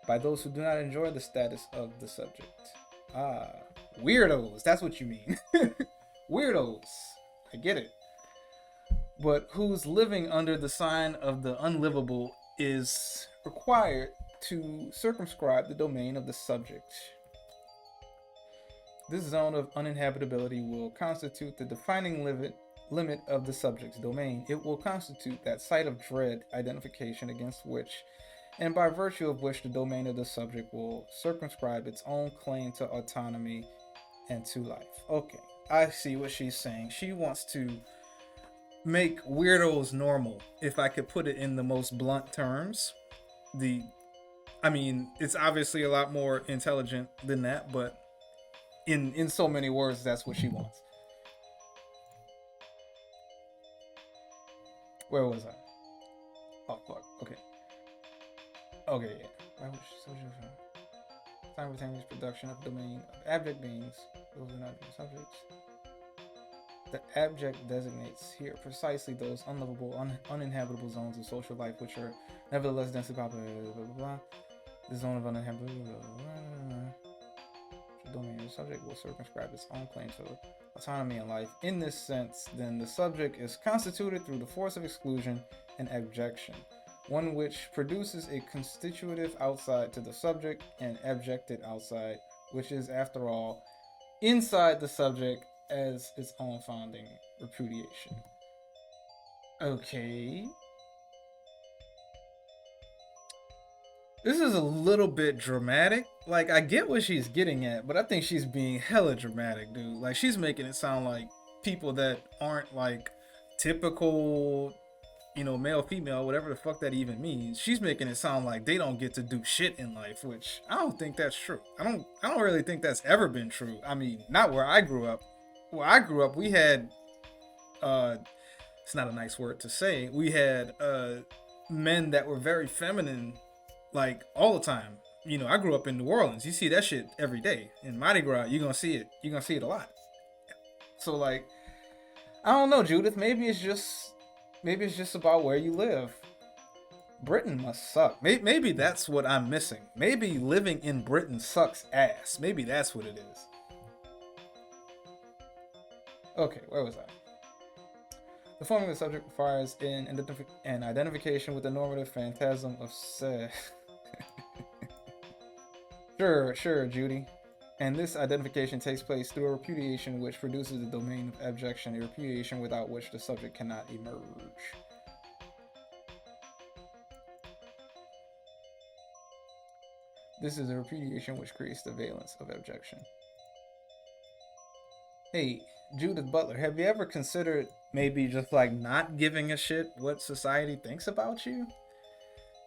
by those who do not enjoy the status of the subject. Weirdos, that's what you mean. Weirdos, I get it. But whose living under the sign of the unlivable is required to circumscribe the domain of the subject. This zone of uninhabitability will constitute the defining limit of the subject's domain. It will constitute that site of dread identification against which, and by virtue of which, the domain of the subject will circumscribe its own claim to autonomy and to life. Okay, I see what she's saying. She wants to make weirdos normal, if I could put it in the most blunt terms. It's obviously a lot more intelligent than that, but in so many words, that's what she wants. Where was I? Oh, fuck. Okay, yeah. Simultaneous production of domain of abject beings, those are not subjects. The abject designates here precisely those unlivable, uninhabitable zones of social life which are nevertheless densely populated. Blah, blah, blah. The zone of uninhabitability. The domain of the subject will circumscribe its own claim to autonomy and life. In this sense, then, the subject is constituted through the force of exclusion and abjection, one which produces a constitutive outside to the subject and abjected outside, which is, after all, inside the subject as its own founding repudiation. Okay. This is a little bit dramatic. Like, I get what she's getting at, but I think she's being hella dramatic, dude. Like, she's making it sound like people that aren't, like, typical, male, female, whatever the fuck that even means. She's making it sound like they don't get to do shit in life, which I don't think that's true. I don't really think that's ever been true. I mean, not where I grew up. Where I grew up, we had, it's not a nice word to say, we had men that were very feminine, like, all the time. I grew up in New Orleans. You see that shit every day. In Mardi Gras, you're gonna see it. You're gonna see it a lot. So, like, I don't know, Judith. Maybe it's just about where you live. Britain must suck. Maybe that's what I'm missing. Maybe living in Britain sucks ass. Maybe that's what it is. Okay, where was I? The forming of the subject requires an identification with the normative phantasm of sex. Sure, Judy. And this identification takes place through a repudiation which produces the domain of abjection, a repudiation without which the subject cannot emerge. This is a repudiation which creates the valence of abjection. Hey, Judith Butler, have you ever considered maybe just like not giving a shit what society thinks about you?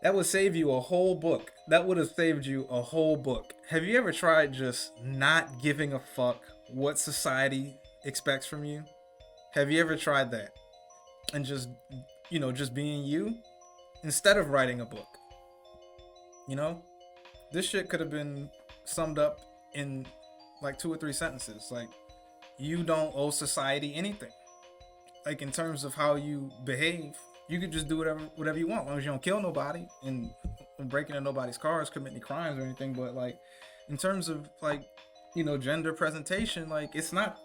That would save you a whole book. That would have saved you a whole book. Have you ever tried just not giving a fuck what society expects from you? Have you ever tried that? And just, just being you instead of writing a book? You know? This shit could have been summed up in like 2 or 3 sentences. Like, you don't owe society anything. Like, in terms of how you behave, you could just do whatever you want, as long as you don't kill nobody and break into nobody's cars, commit any crimes or anything. But like, in terms of like, gender presentation, like it's not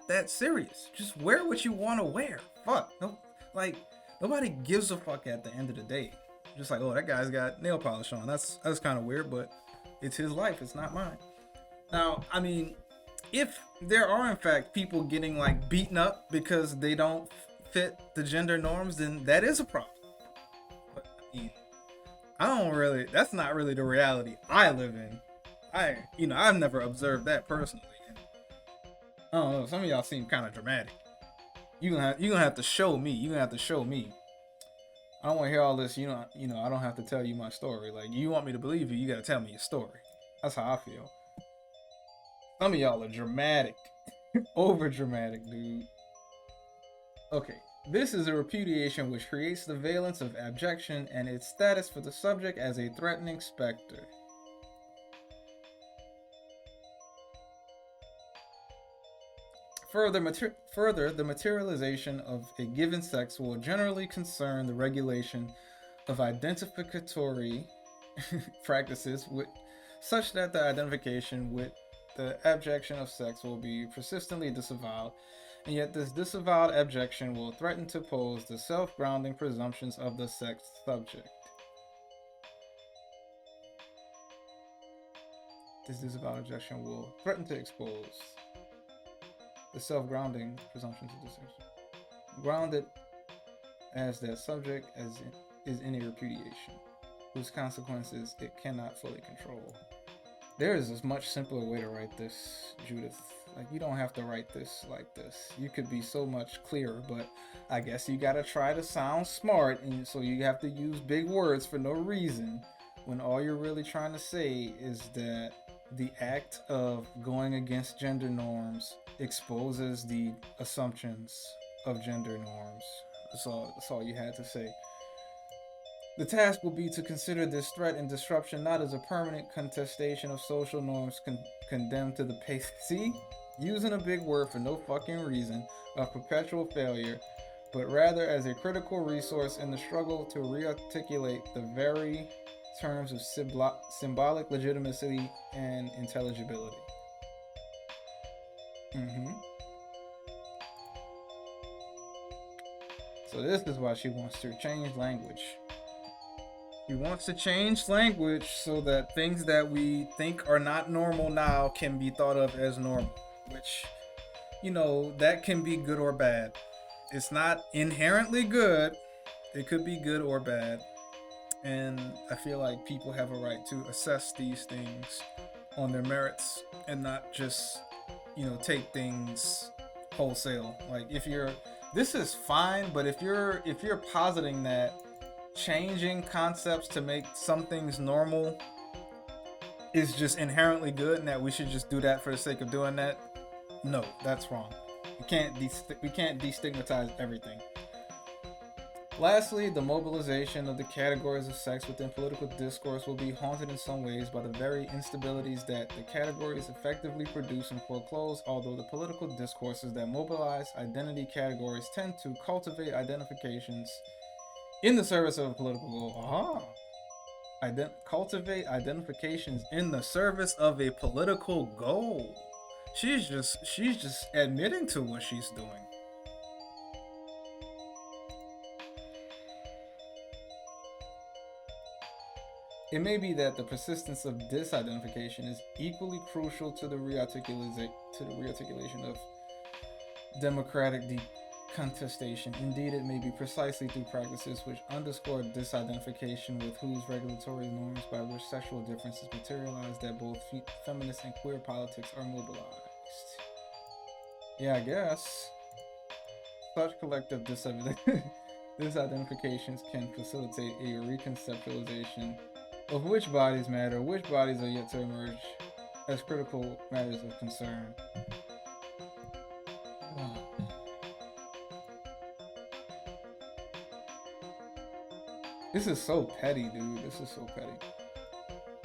that serious. Just wear what you want to wear. Fuck, no, like nobody gives a fuck at the end of the day. Just like, oh, that guy's got nail polish on. That's kind of weird, but it's his life. It's not mine. Now, I mean, if there are in fact people getting like beaten up because they don't fit the gender norms, then that is a problem. But I mean, that's not really the reality I live in. I've never observed that personally. I don't know, some of y'all seem kind of dramatic. You gonna have to show me. I don't want to hear all this. I don't have to tell you my story. Like, you want me to believe you, you gotta tell me your story. That's how I feel. Some of y'all are dramatic, over dramatic, dude. Okay, this is a repudiation which creates the valence of abjection and its status for the subject as a threatening specter. Further, the materialization of a given sex will generally concern the regulation of identificatory practices such that the identification with the abjection of sex will be persistently disavowed, and yet this disavowed abjection will threaten to pose the self-grounding presumptions of the sex subject. This disavowed abjection will threaten to expose the self-grounding presumptions of the sex subject, grounded as that subject is in a repudiation, whose consequences it cannot fully control. There is a much simpler way to write this, Judith. Like, you don't have to write this like this. You could be so much clearer, but I guess you gotta try to sound smart, and so you have to use big words for no reason, when all you're really trying to say is that the act of going against gender norms exposes the assumptions of gender norms. That's all you had to say. The task will be to consider this threat and disruption not as a permanent contestation of social norms condemned to the pace. See? Using a big word for no fucking reason, of perpetual failure, but rather as a critical resource in the struggle to rearticulate the very terms of symbolic legitimacy and intelligibility. So this is why she wants to change language. He wants to change language so that things that we think are not normal now can be thought of as normal, which, that can be good or bad. It's not inherently good. It could be good or bad. And I feel like people have a right to assess these things on their merits and not just, take things wholesale. Like, this is fine, but if you're positing that changing concepts to make some things normal is just inherently good and that we should just do that for the sake of doing that, no, that's wrong. We can't destigmatize everything. Lastly, the mobilization of the categories of sex within political discourse will be haunted in some ways by the very instabilities that the categories effectively produce and foreclose, although the political discourses that mobilize identity categories tend to cultivate identifications In the service of a political goal. Cultivate identifications in the service of a political goal. She's just admitting to what she's doing. It may be that the persistence of disidentification is equally crucial to the rearticulation of democratic contestation. Indeed, it may be precisely through practices which underscore disidentification with whose regulatory norms by which sexual differences materialize that both feminist and queer politics are mobilized. Yeah, I guess. Such collective disidentifications can facilitate a reconceptualization of which bodies matter, which bodies are yet to emerge as critical matters of concern. This is so petty, dude. This is so petty.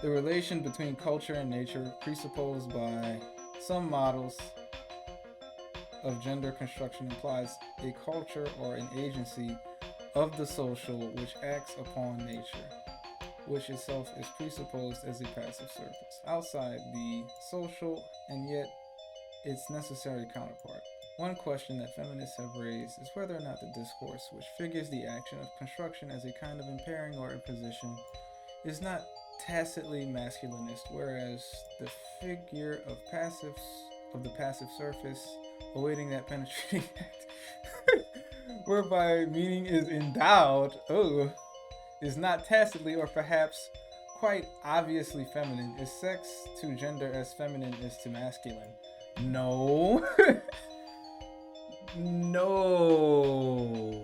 The relation between culture and nature, presupposed by some models of gender construction, implies a culture or an agency of the social which acts upon nature, which itself is presupposed as a passive surface, outside the social and yet its necessary counterpart. One question that feminists have raised is whether or not the discourse, which figures the action of construction as a kind of impairing or imposition, is not tacitly masculinist, whereas the figure of the passive surface awaiting that penetrating act, whereby meaning is endowed, is not tacitly or perhaps quite obviously feminine. Is sex to gender as feminine is to masculine? No. No.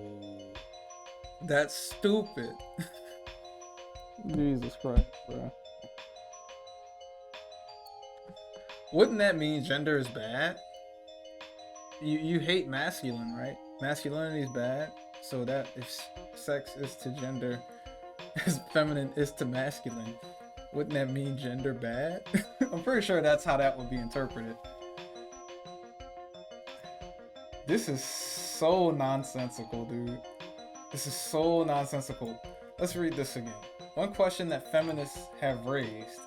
That's stupid. Jesus Christ, bro. Wouldn't that mean gender is bad? You hate masculine, right? Masculinity is bad, so that if sex is to gender as feminine is to masculine, wouldn't that mean gender bad? I'm pretty sure that's how that would be interpreted. This is so nonsensical, dude. This is so nonsensical. Let's read this again. One question that feminists have raised,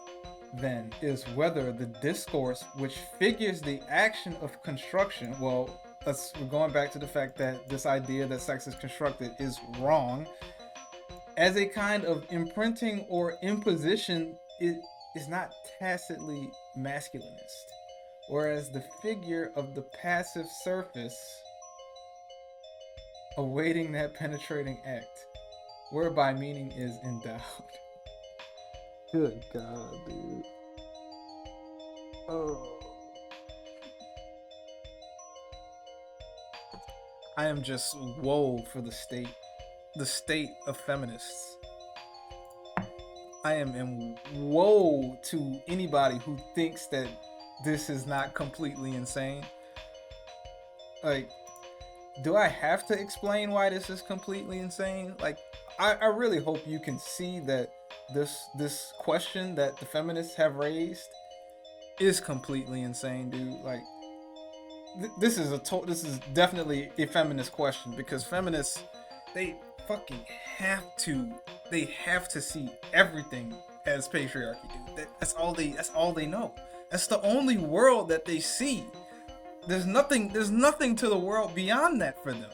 then, is whether the discourse which figures the action of construction, we're going back to the fact that this idea that sex is constructed is wrong, as a kind of imprinting or imposition, it is not tacitly masculinist, whereas the figure of the passive surface awaiting that penetrating act, whereby meaning is endowed. Good God, dude. Oh. I am just woe for the state of feminists. I am in woe to anybody who thinks that this is not completely insane. Like, do I have to explain why this is completely insane? Like, I really hope you can see that this question that the feminists have raised is completely insane, dude. Like, this is definitely a feminist question, because feminists, they fucking have to see everything as patriarchy, dude. That's all they know. That's the only world that they see. There's nothing to the world beyond that for them.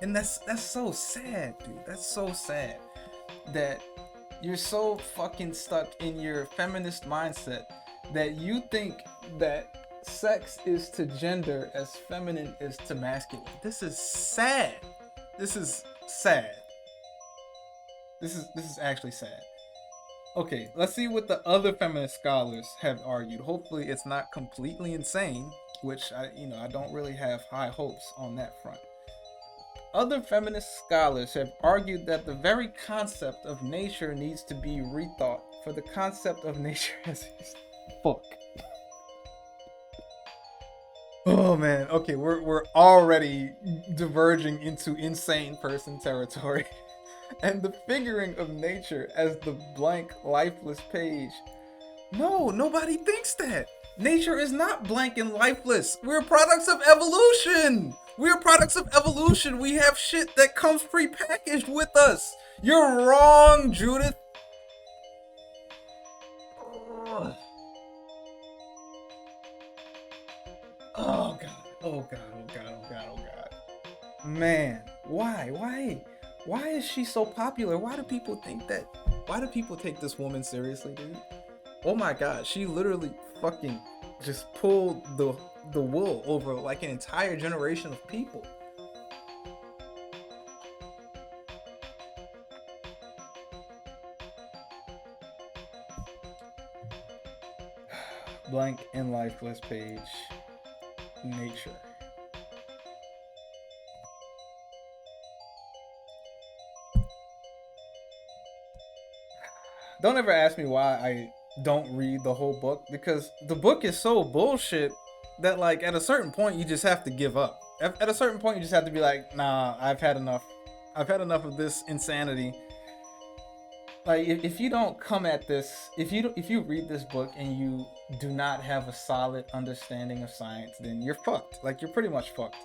And that's so sad, dude. That's so sad that you're so fucking stuck in your feminist mindset that you think that sex is to gender as feminine is to masculine. This is sad. This is sad. This is actually sad. Okay, let's see what the other feminist scholars have argued. Hopefully it's not completely insane, which I don't really have high hopes on that front. Other feminist scholars have argued that the very concept of nature needs to be rethought, for the concept of nature as fuck. Oh man, okay, we're already diverging into insane person territory. And the figuring of nature as the blank, lifeless page. No, nobody thinks that. Nature is not blank and lifeless. We're products of evolution. We're products of evolution. We have shit that comes prepackaged with us. You're wrong, Judith. Oh god. Oh god. Oh god. Oh god. Oh god. Man, why? Why is she so popular? Why do people think that? Why do people take this woman seriously, dude? Oh my god, she literally fucking just pulled the wool over like an entire generation of people. Blank and lifeless page. Nature. Don't ever ask me why I don't read the whole book, because the book is so bullshit that like at a certain point you just have to give up. At a certain point you just have to be like, nah, I've had enough. I've had enough of this insanity. Like if you don't come at this, if you read this book and you do not have a solid understanding of science, then you're fucked. Like you're pretty much fucked.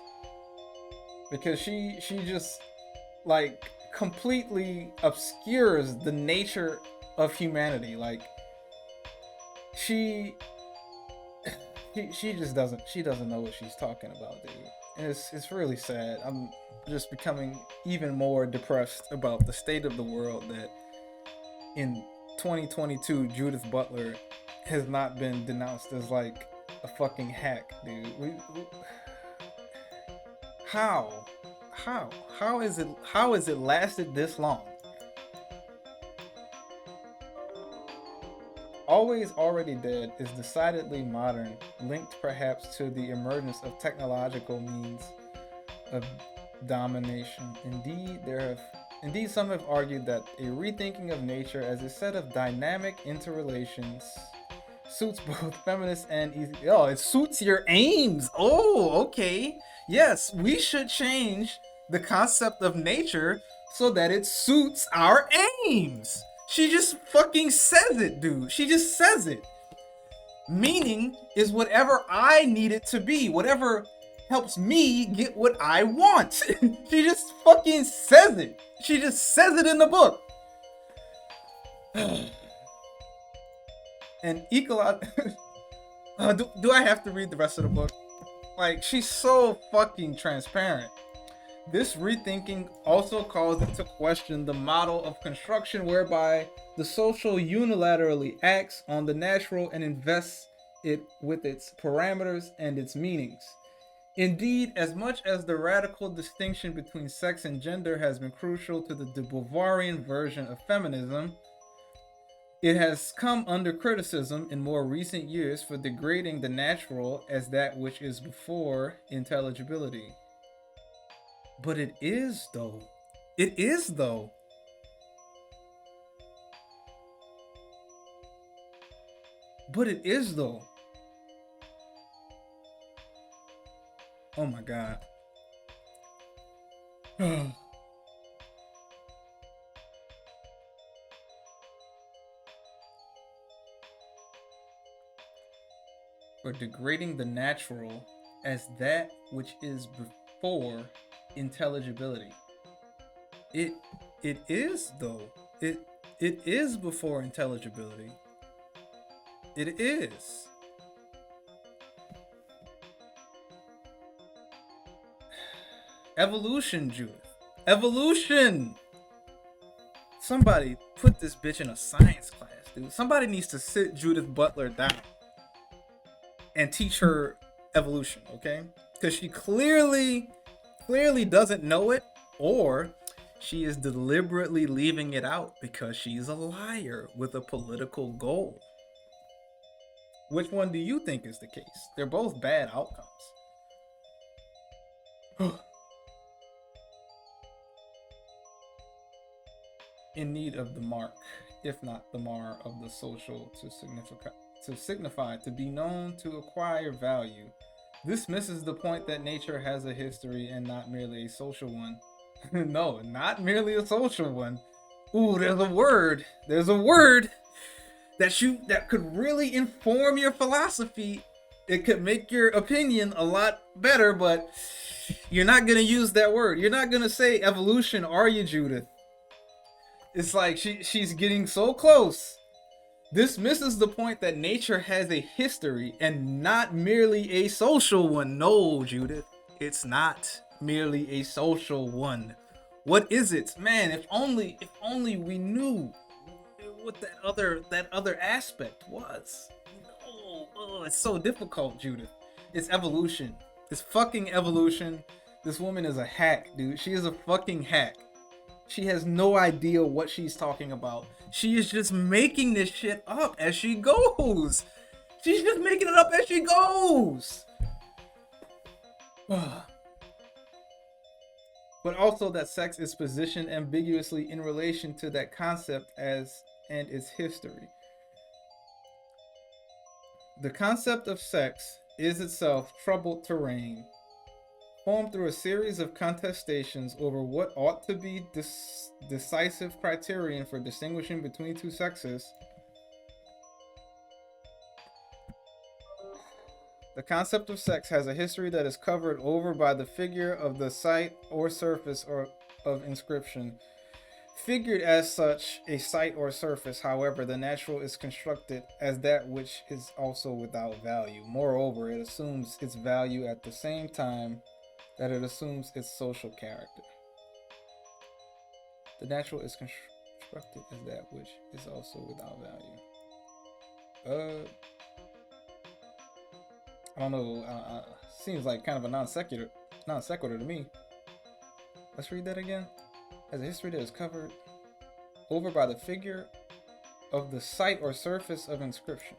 Because she just like completely obscures the nature of humanity. Like she just doesn't know what she's talking about, dude. And it's really sad. I'm just becoming even more depressed about the state of the world, that in 2022 Judith Butler has not been denounced as like a fucking hack, dude. How is it lasted this long? Always Already Dead is decidedly modern, linked perhaps to the emergence of technological means of domination. Indeed, some have argued that a rethinking of nature as a set of dynamic interrelations suits both feminists and it suits your aims. Oh, okay. Yes, we should change the concept of nature so that it suits our aims. She just fucking says it, dude. She just says it. Meaning is whatever I need it to be, whatever helps me get what I want. She just fucking says it. She just says it in the book. And do I have to read the rest of the book? Like, she's so fucking transparent. This rethinking also calls into question the model of construction whereby the social unilaterally acts on the natural and invests it with its parameters and its meanings. Indeed, as much as the radical distinction between sex and gender has been crucial to the de Beauvoirian version of feminism, it has come under criticism in more recent years for degrading the natural as that which is before intelligibility. But it is, though. It is, though. But it is, though. Oh my god. For degrading the natural as that which is before intelligibility. It is, though. It is before intelligibility. It is. Evolution, Judith. Evolution. Somebody put this bitch in a science class, dude. Somebody needs to sit Judith Butler down and teach her evolution, okay? Because she clearly doesn't know it, or she is deliberately leaving it out because she's a liar with a political goal. Which one do you think is the case? They're both bad outcomes. In need of the mark, if not the mar of the social to signify, to be known, to acquire value. This misses the point that nature has a history and not merely a social one. No, not merely a social one. Ooh, there's a word. There's a word. that could really inform your philosophy. It could make your opinion a lot better, but you're not gonna use that word. You're not gonna say evolution, are you, Judith? It's like she's getting so close. This misses the point that nature has a history and not merely a social one. No, Judith, it's not merely a social one. What is it? Man, if only we knew what that other aspect was. Oh, it's so difficult, Judith. It's evolution. It's fucking evolution. This woman is a hack, dude. She is a fucking hack. She has no idea what she's talking about. She is just making this shit up as she goes. She's just making it up as she goes. But also that sex is positioned ambiguously in relation to that concept as and its history. The concept of sex is itself troubled terrain, formed through a series of contestations over what ought to be decisive criterion for distinguishing between two sexes. The concept of sex has a history that is covered over by the figure of the site or surface or of inscription. Figured as such a site or surface, however, the natural is constructed as that which is also without value. Moreover, it assumes its value at the same time that it assumes its social character. The natural is constructed as that which is also without value. I don't know. Seems like kind of a non sequitur to me. Let's read that again. As a history that is covered over by the figure of the site or surface of inscription.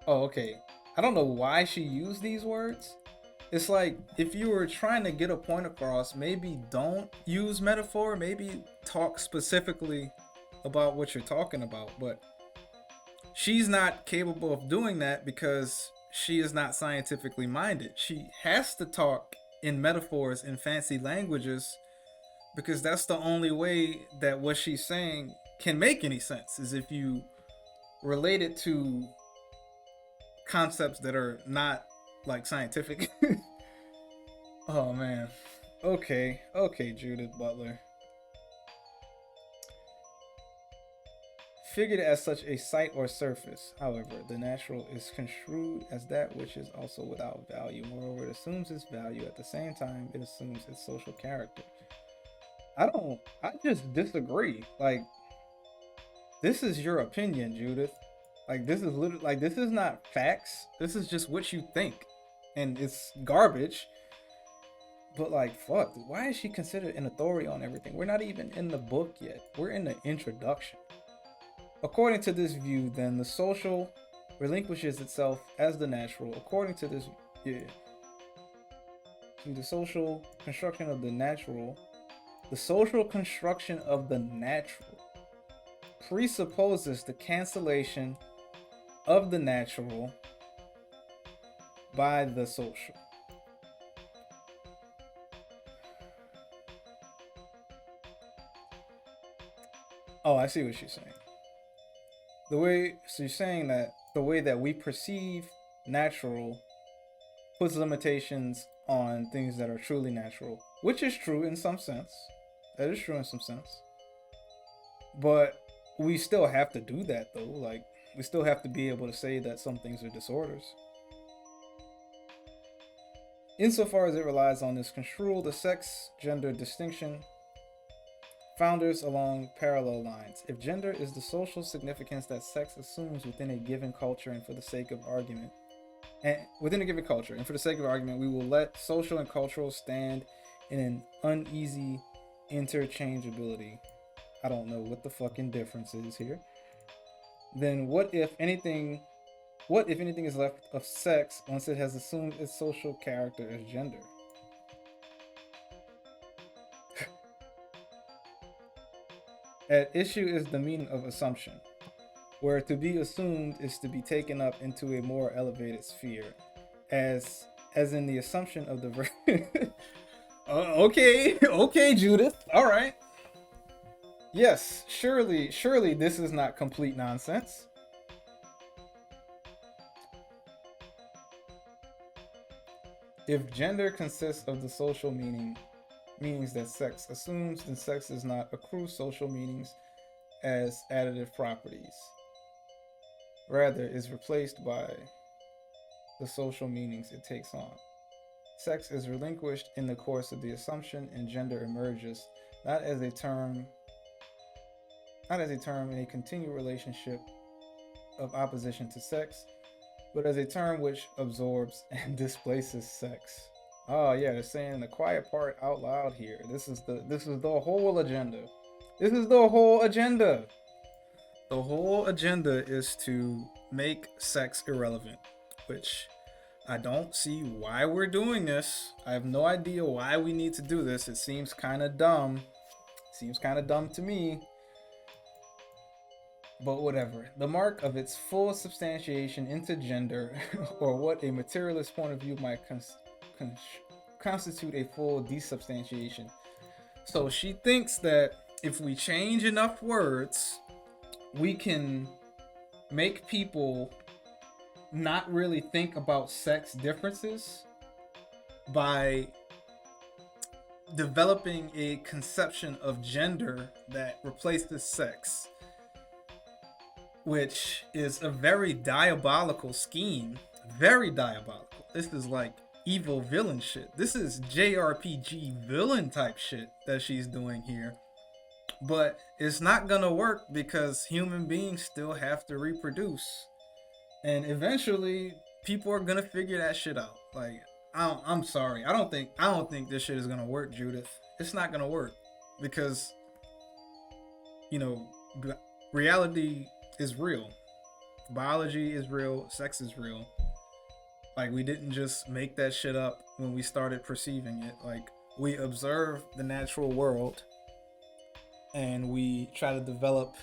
Oh, okay. I don't know why she used these words. It's like, if you were trying to get a point across, maybe don't use metaphor, maybe talk specifically about what you're talking about, but she's not capable of doing that because she is not scientifically minded. She has to talk in metaphors and fancy languages because that's the only way that what she's saying can make any sense, is if you relate it to concepts that are not like scientific. Oh man. Okay, Judith Butler. Figured as such a site or surface, however, the natural is construed as that which is also without value. Moreover, it assumes its value at the same time it assumes its social character. I just disagree. Like, this is your opinion, Judith. Like, this is literally, like, this is not facts. This is just what you think. And it's garbage. But like, fuck, why is she considered an authority on everything? We're not even in the book yet. We're in the introduction. According to this view, then, the social relinquishes itself as the natural. According to this, the social construction of the natural, presupposes the cancellation of the natural by the social. Oh, I see what she's saying. She's saying that the way that we perceive natural puts limitations on things that are truly natural, which is true in some sense. That is true in some sense. But we still have to do that, though. Like, we still have to be able to say that some things are disorders. Insofar as it relies on this construal, the sex-gender distinction founders along parallel lines. If gender is the social significance that sex assumes within a given culture, and for the sake of argument, we will let social and cultural stand in an uneasy interchangeability. I don't know what the fucking difference is here. Then what if anything is left of sex once it has assumed its social character as gender? At issue is the meaning of assumption, where to be assumed is to be taken up into a more elevated sphere, as in the assumption of the okay, Judith. All right. Yes, surely this is not complete nonsense. If gender consists of the social meanings that sex assumes, then sex does not accrue social meanings as additive properties. Rather, is replaced by the social meanings it takes on. Sex is relinquished in the course of the assumption, and gender emerges not as a term, not as a term in a continual relationship of opposition to sex, but as a term which absorbs and displaces sex. Oh yeah, they're saying the quiet part out loud here. This is the whole agenda. This is the whole agenda. The whole agenda is to make sex irrelevant, which I don't see why we're doing this. I have no idea why we need to do this. It seems kind of dumb. Seems kind of dumb to me. But whatever. The mark of its full substantiation into gender, or what a materialist point of view might constitute a full desubstantiation. So she thinks that if we change enough words, we can make people not really think about sex differences by developing a conception of gender that replaces sex, which is a very diabolical scheme. Very diabolical. This is like evil villain shit. This is JRPG villain type shit that she's doing here. But it's not gonna work because human beings still have to reproduce. And eventually people are gonna figure that shit out. Like, I'm sorry. I don't think this shit is gonna work, Judith. It's not gonna work. Because, you know, reality is real. Biology is real, sex is real. Like, we didn't just make that shit up when we started perceiving it. Like, we observe the natural world and we try to develop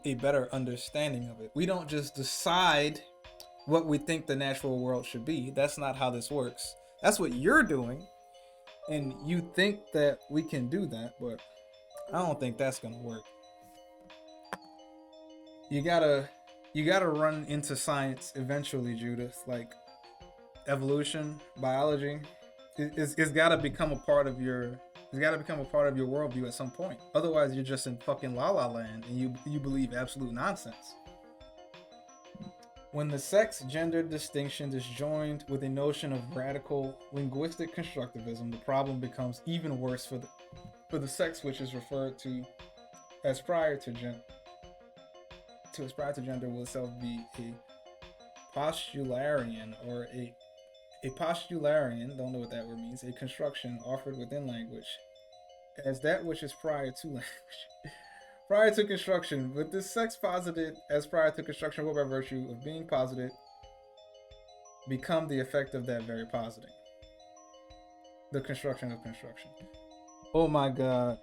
a better understanding of it. We don't just decide what we think the natural world should be. That's not how this works. That's what you're doing, and you think that we can do that, but I don't think that's gonna work. You gotta run into science eventually, Judith. Like, evolution, biology, it's gotta become a part of your worldview at some point. Otherwise, you're just in fucking la la land and you believe absolute nonsense. When the sex gender distinction is joined with a notion of radical linguistic constructivism, the problem becomes even worse for the sex which is referred to as prior to gender. Gender will itself be a postularian, or a postularian, don't know what that word means, a construction offered within language as that which is prior to language. Prior to construction, with this sex posited as prior to construction will by virtue of being posited become the effect of that very positing. The construction of construction. Oh my god.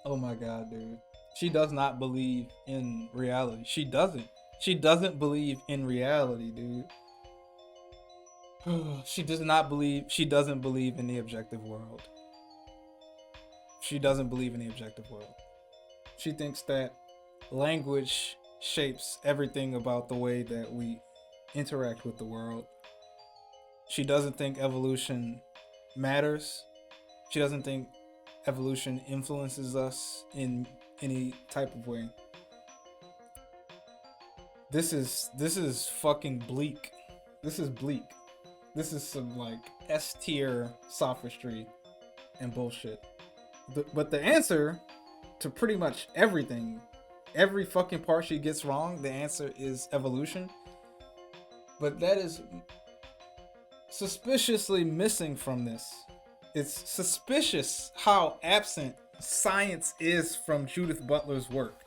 Oh my god, dude. She does not believe in reality. She doesn't believe in reality, dude. She doesn't believe in the objective world. She doesn't believe in the objective world. She thinks that language shapes everything about the way that we interact with the world. She doesn't think evolution matters. She doesn't think evolution influences us in any type of way. This is fucking bleak. This is bleak. This is some like S tier sophistry and bullshit. But the answer to pretty much everything, every fucking part she gets wrong, the answer is evolution. But that is suspiciously missing from this. It's suspicious how absent science is from Judith Butler's work.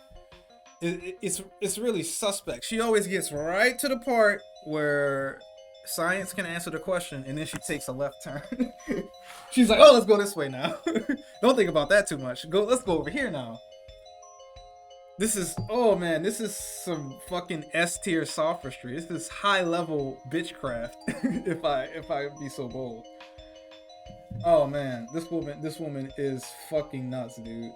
It's really suspect. She always gets right to the part where science can answer the question, and then she takes a left turn. She's like, "Oh, let's go this way now. Don't think about that too much. Let's go over here now." This is some fucking S tier sophistry. This is high level bitchcraft. if I be so bold. Oh man, this woman is fucking nuts, dude.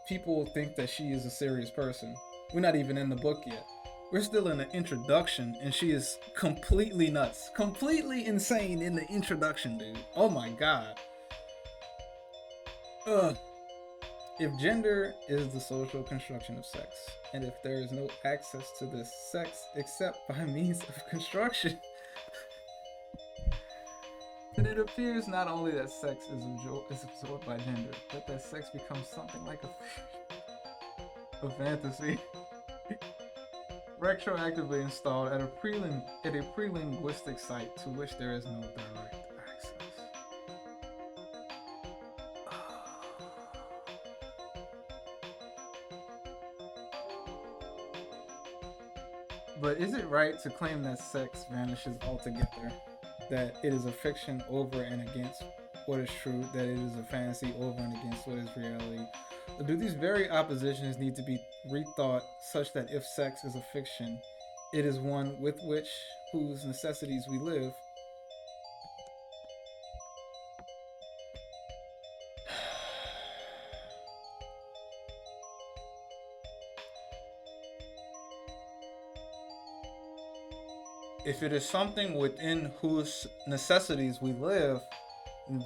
People think that she is a serious person. We're not even in the book yet. We're still in the introduction, and she is completely nuts, completely insane in the introduction, dude. Oh my god. Ugh. If gender is the social construction of sex, and if there is no access to this sex except by means of construction, then it appears not only that sex is absorbed by gender, but that sex becomes something like a fantasy retroactively installed at a pre-linguistic site to which there is no direct access. But is it right to claim that sex vanishes altogether? That it is a fiction over and against what is true? That it is a fantasy over and against what is reality? Do these very oppositions need to be rethought such that if sex is a fiction, it is one with which whose necessities we live? If it is something within whose necessities we live,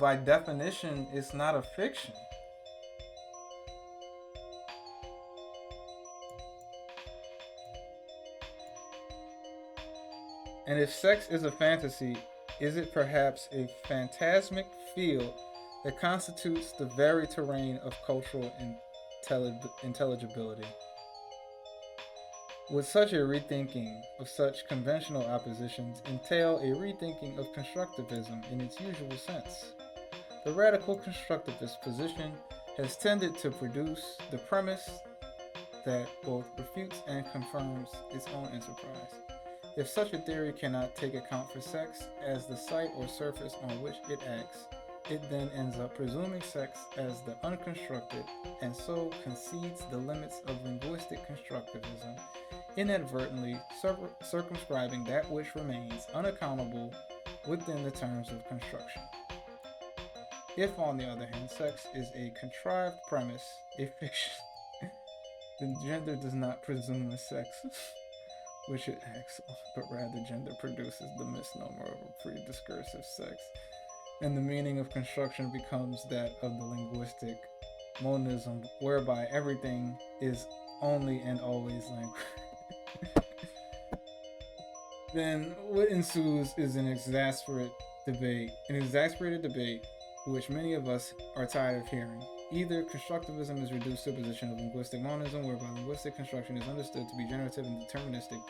by definition, it's not a fiction. And if sex is a fantasy, is it perhaps a phantasmic field that constitutes the very terrain of cultural intelligibility? Would such a rethinking of such conventional oppositions entail a rethinking of constructivism in its usual sense? The radical constructivist position has tended to produce the premise that both refutes and confirms its own enterprise. If such a theory cannot take account for sex as the site or surface on which it acts, it then ends up presuming sex as the unconstructed and so concedes the limits of linguistic constructivism, inadvertently circumscribing that which remains unaccountable within the terms of construction. If, on the other hand, sex is a contrived premise, a fiction, then gender does not presume a sex which it acts on, but rather gender produces the misnomer of a pre-discursive sex, and the meaning of construction becomes that of the linguistic monism, whereby everything is only and always language. Then what ensues is an exasperated debate which many of us are tired of hearing. Either constructivism is reduced to a position of linguistic monism, whereby linguistic construction is understood to be generative and deterministic.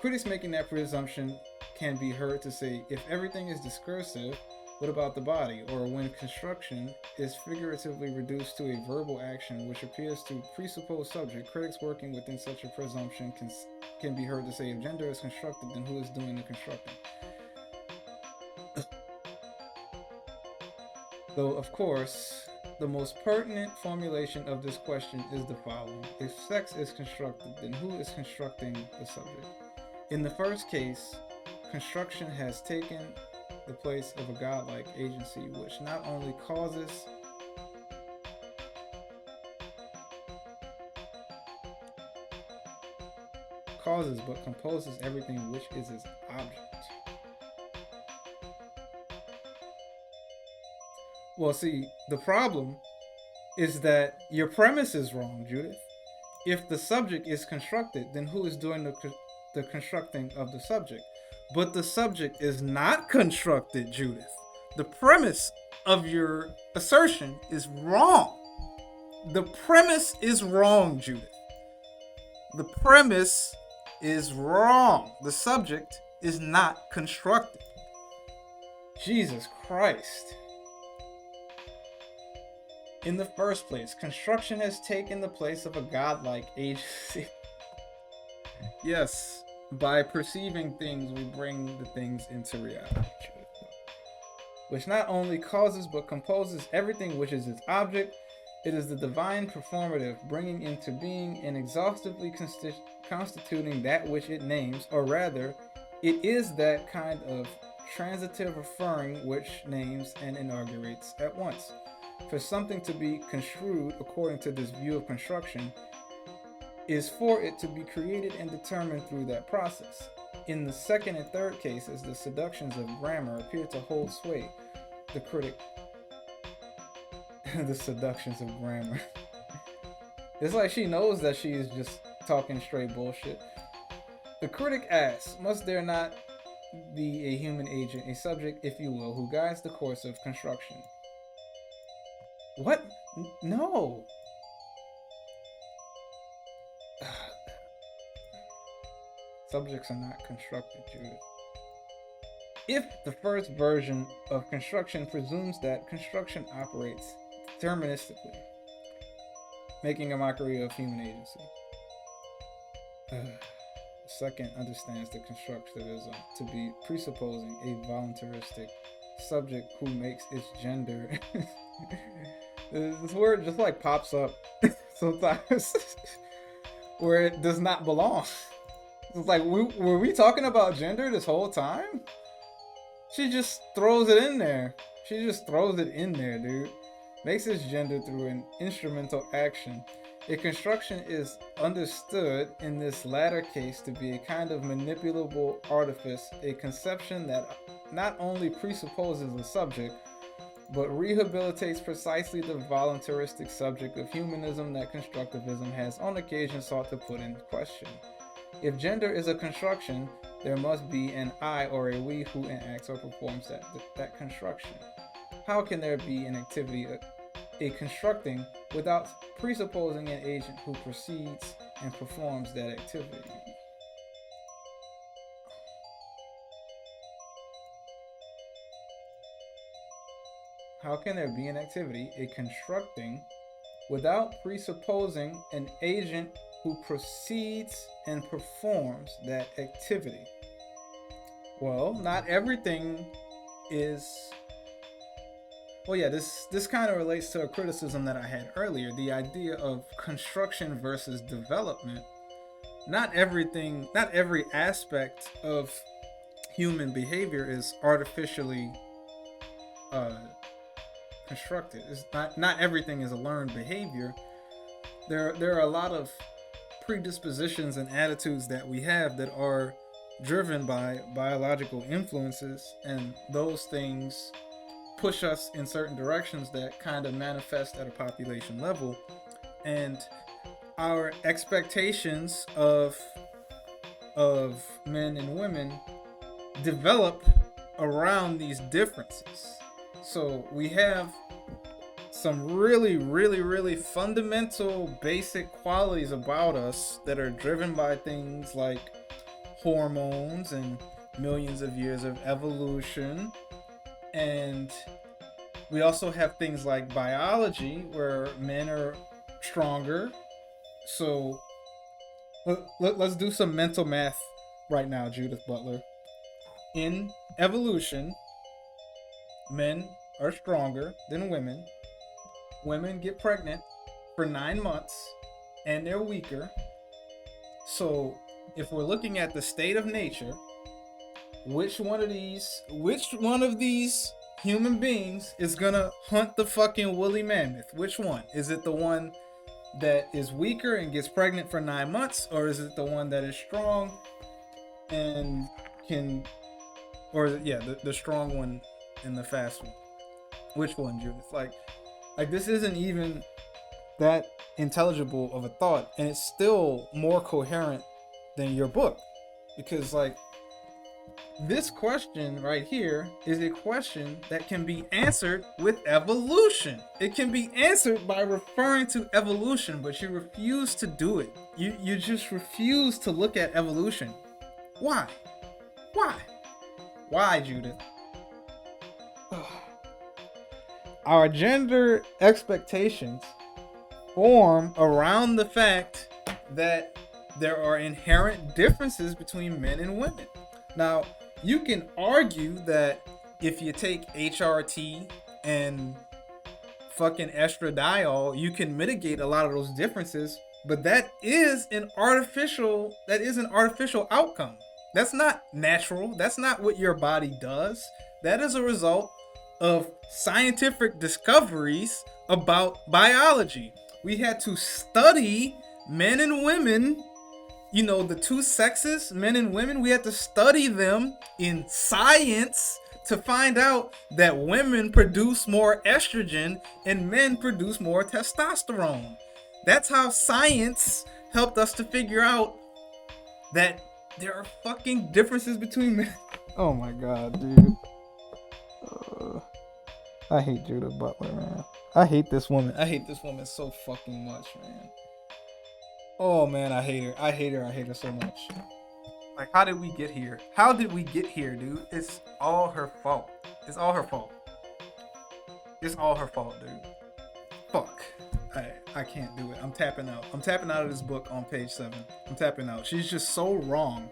Critics making that presumption can be heard to say, if everything is discursive, what about the body? Or when construction is figuratively reduced to a verbal action which appears to presuppose subject, critics working within such a presumption can be heard to say, if gender is constructed, then who is doing the constructing? Though, of course, the most pertinent formulation of this question is the following: if sex is constructed, then who is constructing the subject? In the first case, construction has taken the place of a godlike agency, which not only causes but composes everything which is its object. Well, see, the problem is that your premise is wrong, Judith. If the subject is constructed, then who is doing the constructing of the subject? But the subject is not constructed, Judith. The premise of your assertion is wrong. The premise is wrong, Judith. The premise is wrong. The subject is not constructed. Jesus Christ. In the first place, construction has taken the place of a godlike agency. Yes, by perceiving things, we bring the things into reality, which not only causes but composes everything which is its object. It is the divine performative bringing into being and exhaustively constituting that which it names, or rather, it is that kind of transitive referring which names and inaugurates at once. For something to be construed according to this view of construction is for it to be created and determined through that process. In the second and third cases, the seductions of grammar appear to hold sway. The critic, the seductions of grammar. It's like she knows that she is just talking straight bullshit. The critic asks, must there not be a human agent, a subject, if you will, who guides the course of construction? What? No. Subjects are not constructed, Judith. If the first version of construction presumes that construction operates deterministically, making a mockery of human agency. The second understands the constructivism to be presupposing a voluntaristic subject who makes its gender. This word just like pops up sometimes where it does not belong. It's like, were we talking about gender this whole time? She just throws it in there. She just throws it in there, dude. Makes its gender through an instrumental action. A construction is understood in this latter case to be a kind of manipulable artifice, a conception that not only presupposes the subject, but rehabilitates precisely the voluntaristic subject of humanism that constructivism has on occasion sought to put in question. If gender is a construction, there must be an I or a we who enacts or performs that construction. How can there be an activity, a constructing, without presupposing an agent who proceeds and performs that activity? How can there be an activity, a constructing, without presupposing an agent who proceeds and performs that activity? Well, not everything is... Well, yeah, this kind of relates to a criticism that I had earlier, the idea of construction versus development. Not every aspect of human behavior is artificially constructed. It's not everything is a learned behavior. There are a lot of predispositions and attitudes that we have that are driven by biological influences, and those things push us in certain directions that kind of manifest at a population level, and our expectations of men and women develop around these differences. So we have some really fundamental basic qualities about us that are driven by things like hormones and millions of years of evolution. And we also have things like biology, where men are stronger. So let's do some mental math right now, Judith Butler. In evolution, men are stronger than women. Women get pregnant for 9 months and they're weaker. So if we're looking at the state of nature, which one of these human beings is gonna hunt the fucking woolly mammoth? Which one? Is it the one that is weaker and gets pregnant for 9 months, or is it the one that is strong and can, or the strong one and the fast one? Which one, Judith? Like this isn't even that intelligible of a thought, and it's still more coherent than your book, because like this question right here is a question that can be answered with evolution. It can be answered by referring to evolution, but you refuse to do it. You just refuse to look at evolution. Why? Why, Judith? Our gender expectations form around the fact that there are inherent differences between men and women. Now, you can argue that if you take HRT and fucking estradiol, you can mitigate a lot of those differences, but that is an artificial outcome. That's not natural. That's not what your body does. That is a result of scientific discoveries about biology. We had to study men and women, the two sexes, men and women. We had to study them in science to find out that women produce more estrogen and men produce more testosterone. That's how science helped us to figure out that there are fucking differences between men. Oh my god, dude. I hate Judith Butler, man. I hate this woman. I hate this woman so fucking much, man. Oh man, I hate her. I hate her. I hate her so much. Like, how did we get here? How did we get here, dude? It's all her fault. It's all her fault. It's all her fault, dude. Fuck. I can't do it. I'm tapping out. I'm tapping out of this book on page 7. I'm tapping out. She's just so wrong.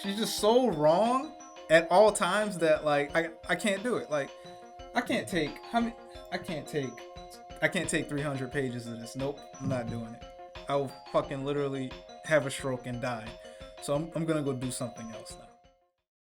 She's just so wrong at all times that, like, I can't do it. Like, I can't take 300 pages of this. Nope, I'm not doing it. I will fucking literally have a stroke and die. So I'm gonna go do something else now.